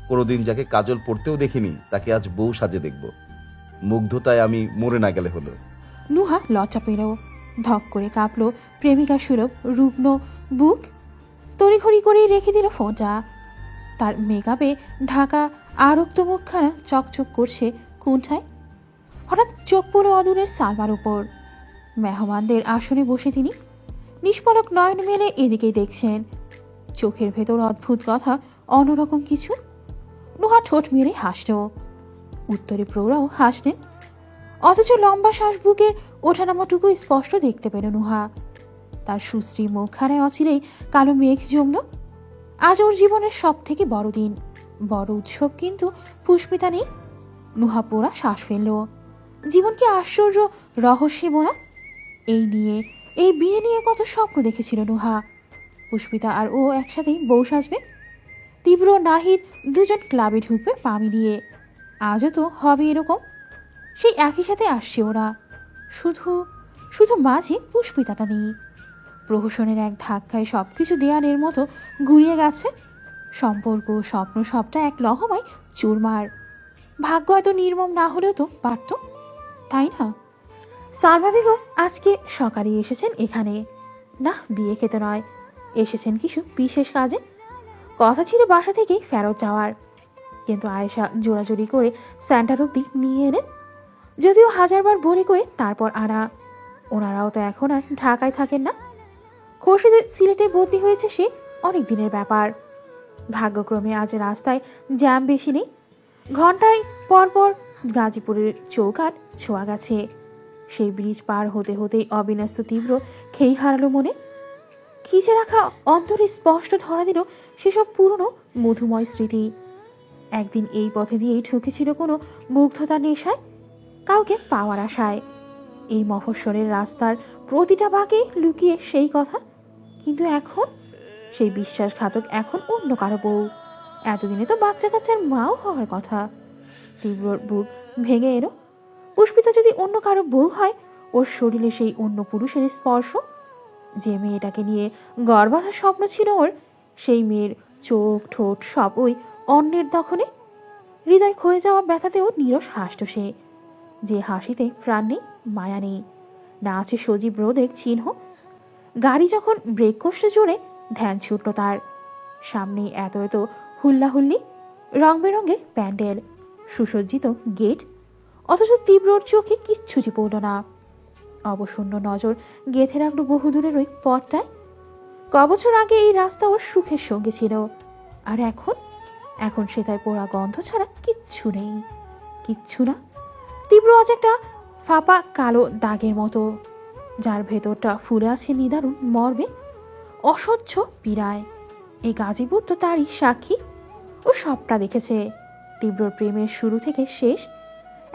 কোনোদিন যাকে কাজল পড়তেও দেখিনি তাকে আজ বউ সাজে দেখব। মুগ্ধতায় আমি মরে না গেলে হলো। নুহা লজ্জা পেল। ধক করে কাঁপলো প্রেমিকা সুলভ রুগ্ন বুক। তড়িঘড়ি করেই রেখে দিল ফোনটা। তার মেকআপে ঢাকা আরক্ত মুখখানা চকচক করছে কুণ্ঠায়। হঠাৎ চোখ পড়ল অদূরের সালমার উপর। মেহমানদের আসনে বসে তিনি নিষ্পলক নয়ন মেলে এদিকেই দেখছেন। চোখের ভেতর অদ্ভুত কথা, অন্যরকম কিছু। নুহা ঠোঁট মেরে হাসল। উত্তরে প্রৌঢ়াও হাসলেন। অথচ লম্বা শ্বাস বুকের ওঠানামাটুকু স্পষ্ট দেখতে পেল নুহা। তার সুশ্রী মুখখানায় অচিরেই কালো মেঘ জমল। আজ ওর জীবনের সব থেকে বড় দিন, বড় উৎসব, কিন্তু পুষ্পিতা নেই। নুহা পোড়া শ্বাস ফেলল। জীবন কি আশ্চর্য রহস্যে বোনা। এই বিয়ে নিয়ে কত স্বপ্ন দেখেছিল নুহা। পুষ্পিতা আর ও একসাথেই বউ সাজবে। তীব্র নাহিদ দুজন ক্লাবে ঢুকবে পা মিলিয়ে। আজও তো হবে এরকম। সেই একই সাথে আসছে ওরা। শুধু শুধু মাঝে পুষ্পিতাটা নেই। প্রহসনের এক ধাক্কায় সবকিছু দেয়ালের মতো ঘুরিয়ে গেছে। সম্পর্ক, স্বপ্ন সবটা এক লহমায় চুরমার। ভাগ্য এত নির্মম না হলেও তো পারত, তাই না? সালমা বেগম আজকে সকালে এসেছেন এখানে। না, বিয়ে খেতে নয়, এসেছেন কিছু বিশেষ কাজে। কথা ছিল বাসা থেকেই ফেরত যাওয়ার, কিন্তু আয়েশা জোরাজোরি করে সেন্টার অব্দি নিয়ে এলেন। যদিও হাজারবার বলে কয়ে তারপর আনা। ওনারাও তো এখন আর ঢাকায় থাকেন না। খোরশেদের সিলেটে বদলি হয়েছে সে অনেক দিনের ব্যাপার। ভাগ্যক্রমে আজ রাস্তায় জ্যাম বেশি নেই। ঘন্টায় পরপর গাজীপুরের চৌকাঠ ছোঁয়া গেছে। সেই ব্রিজ পার হতে হতেই অবিন্যস্ত তীব্র খেই হারালো মনে। খিচে রাখা অন্তরে স্পষ্ট ধরা দিল সেসব পুরনো মধুময় স্মৃতি। একদিন এই পথে দিয়েই ঠুকেছিল কোনো মুগ্ধতার নেশায়, কাউকে পাওয়ার আশায়। এই মফস্বলের রাস্তার প্রতিটা বাঁকে লুকিয়ে সেই কথা। কিন্তু এখন সেই বিশ্বাসঘাতক এখন অন্য কারো বউ। এতদিনে তো বাচ্চা কাচ্চার মাও হওয়ার কথা। তীব্রর বুক ভেঙে এলো। পুষ্পিতা যদি অন্য কারো বউ হয়, ওর শরীরে সেই অন্য পুরুষের স্পর্শ। যে মেয়েটাকে নিয়ে গর্বাধার স্বপ্ন ছিল ওর, সেই মেয়ের চোখ ঠোঁট সব ওই অন্যের দখলে। হৃদয় ক্ষয়ে যাওয়া ব্যথাতেও নীরস হাসত সে, যে হাসিতে প্রাণ নেই, মায়া নেই, না আছে সজীব রোদের চিহ্ন। গাড়ি যখন ব্রেক কষতে জোরে ধ্যান ছুটল তার। সামনে এত এত হুল্লাহুল্লি, রং বেরঙের প্যান্ডেল, সুসজ্জিত গেট, অথচ তীব্রর চোখে কিচ্ছুটি পড়ল না। অবসন্ন নজর গেঁথে রাখলো বহুদূরের ওই পথটায়। কবছর আগে এই রাস্তা ওর সুখের সঙ্গে ছিল, আর এখন সেটায় পোড়া গন্ধ ছাড়া কিচ্ছু নেই, কিচ্ছু না। তীব্র আজ একটা ফাঁপা কালো দাগের মতো, যার ভেতরটা ফুলে আছে নিদারুণ মর্মে, অসহ্য পীড়ায়। এই গাজীপুর তো তারই সাক্ষী। ও সবটা দেখেছে, তীব্রর প্রেমের শুরু থেকে শেষ।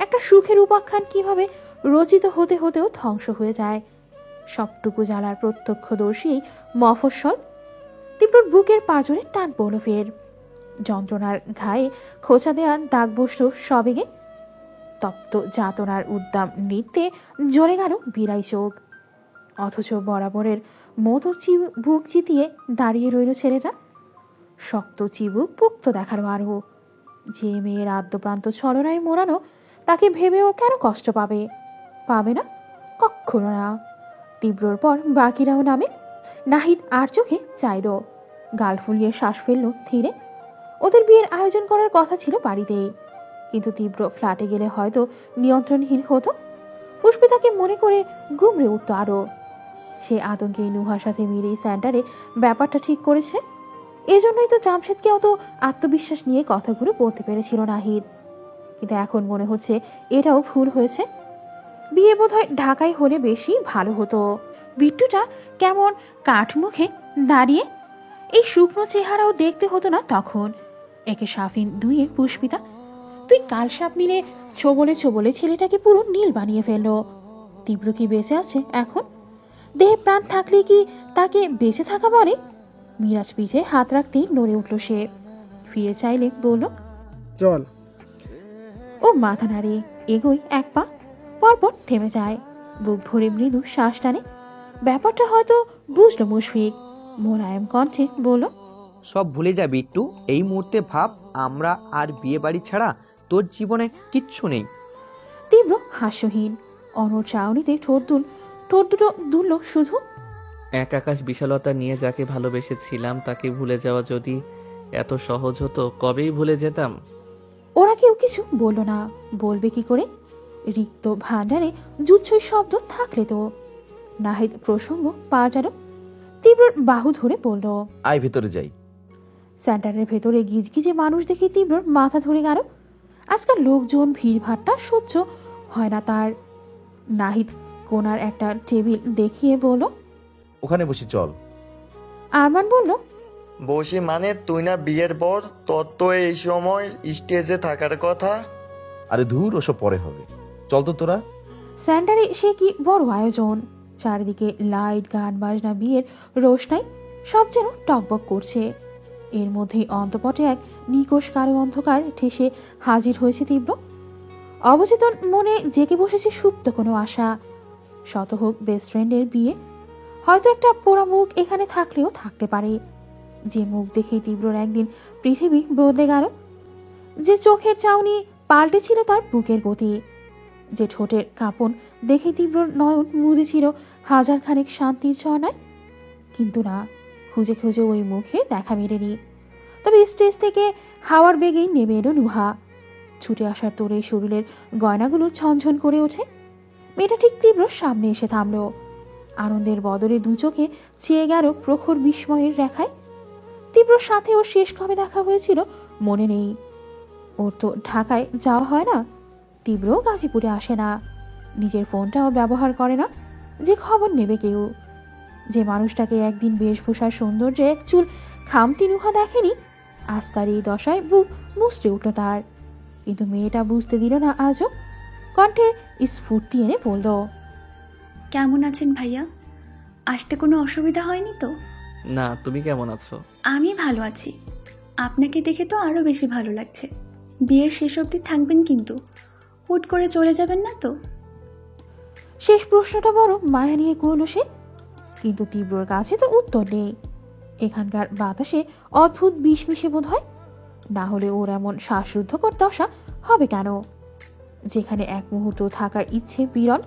একটা সুখের উপাখ্যান কিভাবে রচিত হতে হতেও ধ্বংস হয়ে যায়। সবটুকু জ্বালার প্রত্যক্ষদর্শী মফস্বল। তীব্রর বুকের পাঁজরে টান পড়ল ফের। যন্ত্রণার ঘায়ে খোঁচা দেয়া দাগ বসল সবেগে। তপ্ত যাতনার উদ্দাম নৃত্যে জ্বলে গেল বিড়াই চোখ। অথচ বরাবরের মতো বুক চিতিয়ে দাঁড়িয়ে রইল ছেলেটা। শক্ত চিবুক পোক্ত দেখারও আরও। যে মেয়ের আদ্যপ্রান্ত ছলনায় মোড়ানো, তাকে ভেবেও কেন কষ্ট পাবে? পাবে না, কক্ষনো না। তীব্রর পর বাকিরাও নামে। নাহিদ আর চোখে চাইল, গাল ফুলিয়ে শ্বাস ফেলল ধীরে। ওদের বিয়ের আয়োজন করার কথা ছিল বাড়িতেই, কিন্তু তীব্র ফ্ল্যাটে গেলে হয়তো নিয়ন্ত্রণহীন হতো। পুষ্পিতাকে মনে করে গুমড়ে উঠত আরো। সে আতঙ্কে নুহার সাথে মিলেই সেন্টারে ব্যাপারটা ঠিক করেছে। এজন্যই তো জামশেদকে অত আত্মবিশ্বাস নিয়ে কথাগুলো বলতে পেরেছিল নাহিদ। কিন্তু এখন মনে হচ্ছে এটাও ভুল হয়েছে। বিয়ে বোধহয় ঢাকায় হলে বেশি ভালো হতো। বিট্টুটা কেমন কাঠমুখে দাঁড়িয়ে, এই শুকনো চেহারাও দেখতে হতো না তখন। একে সাফিন দুইয়ে পুষ্পিতা, তুই কালসাপ মিলে ছোবলে ছোবলে ছেলেটাকে পুরো নীল বানিয়ে ফেললো। তীব্র কি বেঁচে আছে এখন? দেহে প্রাণ থাকলে কি তাকে বেঁচে থাকা বলে? মিরাজ পিঠে হাত রাখতেই নড়ে উঠল সে। ফিরে চাইলে বলল, চল। ও মাথা নাড়ে এগোই এক পা, পরপর থেমে যায়। বুক ভরে মৃদু শ্বাস টানে। ব্যাপারটা হয়তো বুঝলো মুশফিক। মোলায়েম কণ্ঠে বলল, সব ভুলে যা বিট্টু। এই মুহূর্তে ভাব, আমরা আর বিয়ে বাড়ি ছাড়া তোর জীবনে কিচ্ছু নেই। তীব্র হাস্যহীন অনড় চাউনিতে ঠোঁট দুটো দুলল শুধু। এক আকাশ বিশালতা নিয়ে যাকে ভালোবেসেছিলাম তাকে ভুলে যাওয়া যদি এত সহজ হতো, কবেই ভুলে যেতাম। ওরা কেউ কিছু বলল না, বলবে কি করে? রিক্ত ভান্ডারে জুৎসই শব্দ থাকলে তো। নাহিদ প্রসঙ্গ পাল্টালো। তীব্রর বাহু ধরে বলল, আয় ভিতরে যাই। সেন্টারের ভেতরে গিজগিজে মানুষ দেখে তীব্রর মাথা ধরে গেল। আজকাল লোকজন ভিড়ভাট্টা সহ্য হয় না তার। নাহিদ কোনার একটা টেবিল দেখিয়ে বলল, ওখানে বসি চল। আরমান বলল, বসি মানে তুই না বিয়ের পর, তোর তো এই সময় স্টেজে থাকার কথা। আরে ধুর, ওসব পরে হবে, চল তো তোরা। সেন্টারে সে কি বড় আয়োজন। চারিদিকে লাইট, গান বাজনা, বিয়ের রোশনাই, সব যেন টকবক করছে। এর মধ্যেই অন্তপটে এক নিকোষ কালো অন্ধকার ঠেসে হাজির হয়েছে তীব্র। অবচেতন মনে জেগে বসেছে সুপ্ত কোনো আশা। শত হোক বেস্ট ফ্রেন্ডের বিয়ে, হয়তো একটা পোড়া মুখ এখানে থাকলেও থাকতে পারে। যে মুখ দেখেই তীব্রর একদিন পৃথিবী বদলে গেল। যে চোখের চাউনি পাল্টেছিল তার বুকের গতি। যে ঠোঁটের কাঁপন দেখে তীব্রর নয়ন মুদেছিল হাজার খানেক শান্তির ঝর্ণায়। কিন্তু না, খুঁজে খুঁজে ওই মুখে দেখা মেলেনি। তবে স্টেজ থেকে হাওয়ার বেগেই নেমে এলো নুহা। ছুটে আসার তোরে শরীরের গয়নাগুলো ঝনঝন করে ওঠে। মেয়েটা ঠিক তীব্রর সামনে এসে থামল। আনন্দের বদলে দু চোখে চেয়ে গেল প্রখর বিস্ময়ের রেখায়। তীব্রর সাথে ওর শেষ কবে দেখা হয়েছিল মনে নেই। ওর তো ঢাকায় যাওয়া হয় না, তীব্র গাজীপুরে আসে না, নিজের ফোনটাও ব্যবহার করে না যে খবর নেবে কেউ। যে মানুষটাকে একদিন বেশভূষার সৌন্দর্যে এক চুল খামতি নুহা দেখেনি, আজ তার এই দশায় বুক মুচড়ে উঠল তার। কিন্তু মেয়েটা বুঝতে দিল না আজও। কণ্ঠে স্ফূর্তি এনে বলল, কেমন আছেন ভাইয়া? আসতে কোনো অসুবিধা হয়নি তো? না, তুমি কেমন আছো? আমি ভালো আছি। আপনাকে দেখে তো আরও বেশি ভালো লাগছে। বিয়ের শেষ অবধি থাকবেন কিন্তু, হুট করে চলে যাবেন না তো? শেষ প্রশ্নটা বড় মায়া নিয়ে করল সে। কিন্তু তীব্রর কাছে তো উত্তর নেই। এখানকার বাতাসে অদ্ভুত বিষ মিশে বোধ হয়, না হলে ওর এমন শ্বাসরুদ্ধকর দশা হবে কেন? যেখানে এক মুহূর্ত থাকার ইচ্ছে বিরল,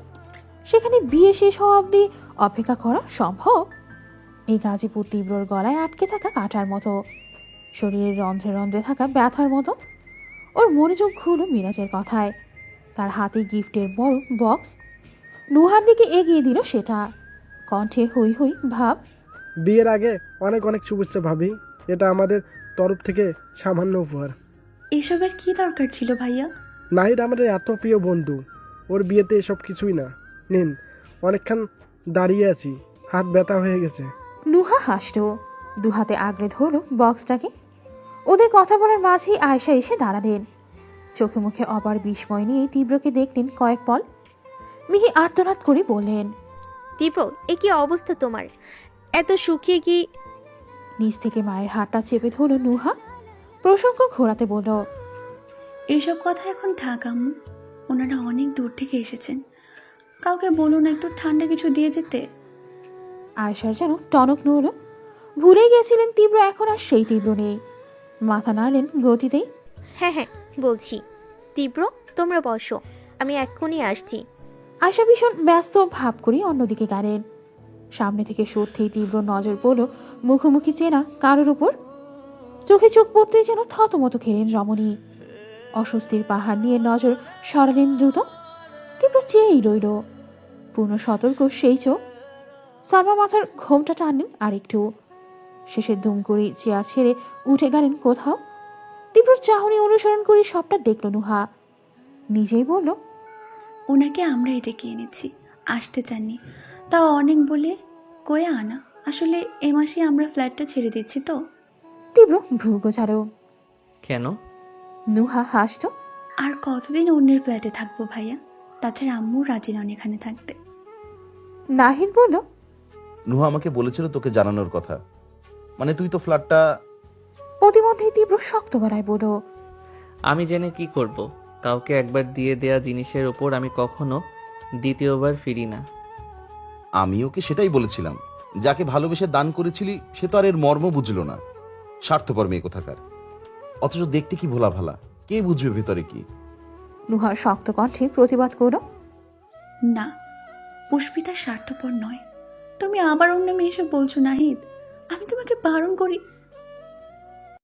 সেখানে বিয়ে শেষ হওয়া অবধি অপেক্ষা করা সম্ভব? এই গাজীপুর তীব্রর গলায় আটকে থাকা কাঁটার মতো, শরীরের রন্ধ্রে রন্ধ্রে থাকা ব্যথার মতো। ওর মনোযোগ ঘুরল মিরাজের কথায়। তার হাতে গিফটের বড় বক্স। নুহার দিকে এগিয়ে দিল সেটা, কণ্ঠে হই হই ভাব। বিয়ের আগে অনেক অনেক শুভেচ্ছা ভাবি, এটা আমাদের তরফ থেকে সামান্য উপহার। এসবের কি দরকার ছিল ভাইয়া? নাহিদ আমাদের এত প্রিয় বন্ধু, ওর বিয়েতে এসব কিছুই না। নিন, অনেকক্ষণ দাঁড়িয়ে আছি, হাত ব্যথা হয়ে গেছে। নুহা হাসল, দু হাতে আগলে ধরল বক্সটাকে। ওদের কথা বলার মাঝেই আয়শা এসে দাঁড়ালেন। চোখে মুখে অবার বিস্ময় নিয়ে তীব্রকে দেখলেন কয়েক পল। মিহি আর্তনাদ করে বললেন, তীব্র, এ কি অবস্থা তোমার? এত শুকিয়ে কি? নিচ থেকে মায়ের হাতটা চেপে ধরল নুহা। প্রসঙ্গ ঘোরাতে বলল, এইসব কথা এখন থাক আম্মু, ওনারা অনেক দূর থেকে এসেছেন, কাউকে বলুন একটু ঠান্ডা কিছু দিয়ে যেতে। আয়সার যেন টনক নড়ল। ভুলে গেছিলেন তীব্র এখন আর সেই তীব্র নেই। মাথা নাড়লেন গতিতেই। হ্যাঁ হ্যাঁ বলছি। তীব্র, তোমরা বসো, আমি এক্ষুনি আসছি। আয়সা ভীষণ ব্যস্ত ভাব করে অন্যদিকে গেলেন। সামনে থেকে সত্যিই তীব্র নজর পড়ল মুখোমুখি চেনা কারোর উপর। চোখে চোখ পড়তেই যেন থতমত খেলেন রমণী। অস্বস্তির পাহাড় নিয়ে নজর সরালেন দ্রুত। তীব্র চেয়েই রইল, পূর্ণ সতর্ক সেই চোখ। সালমা মাথার ঘোমটা টানলেন আরেকটু। শেষে দুম করে চেয়ার ছেড়ে উঠে গেলেন কোথাও। তীব্র চাহনি অনুসরণ করে সবটা দেখল নুহা। নিজেই বলল, ওনাকে আমরাই ডেকে এনেছি, আসতে চাননি, তাও অনেক বলে কয়ে আনা। আসলে এ মাসে আমরা ফ্ল্যাটটা ছেড়ে দিচ্ছি তো। তীব্র ভ্রু গোছালো। কেন? নুহা হাসত। আর কতদিন অন্যের ফ্ল্যাটে থাকবো ভাইয়া? তাছাড়া আম্মু রাজি নন এখানে থাকতে। নাহিদ বলল, নুহা আমাকে বলেছিল তোকে জানানোর কথা, মানে তুই তো ফ্ল্যাটটা। প্রতিমধ্যেই তীব্র শক্ত গলায় বলল, আমি জেনে কি করব? কাউকে একবার দিয়ে দেয়া জিনিসের ওপর আমি কখনো দ্বিতীয়বার ফিরি না। আমি ওকে সেটাই বলেছিলাম, যাকে ভালোবেসে দান করেছিলি সে তো আর এর মর্ম বুঝলো না। স্বার্থপর মেয়ে কোথাকার, অথচ দেখতে কি ভোলা ভালা, কে বুঝবে ভেতরে কি। নুহা শক্ত কণ্ঠে প্রতিবাদ করল, না, পুষ্পিতা স্বার্থপর নয়। তুমি আবার অন্য মেয়ে এসে বলছো নাহিদ, আমি তোমাকে বারণ করি।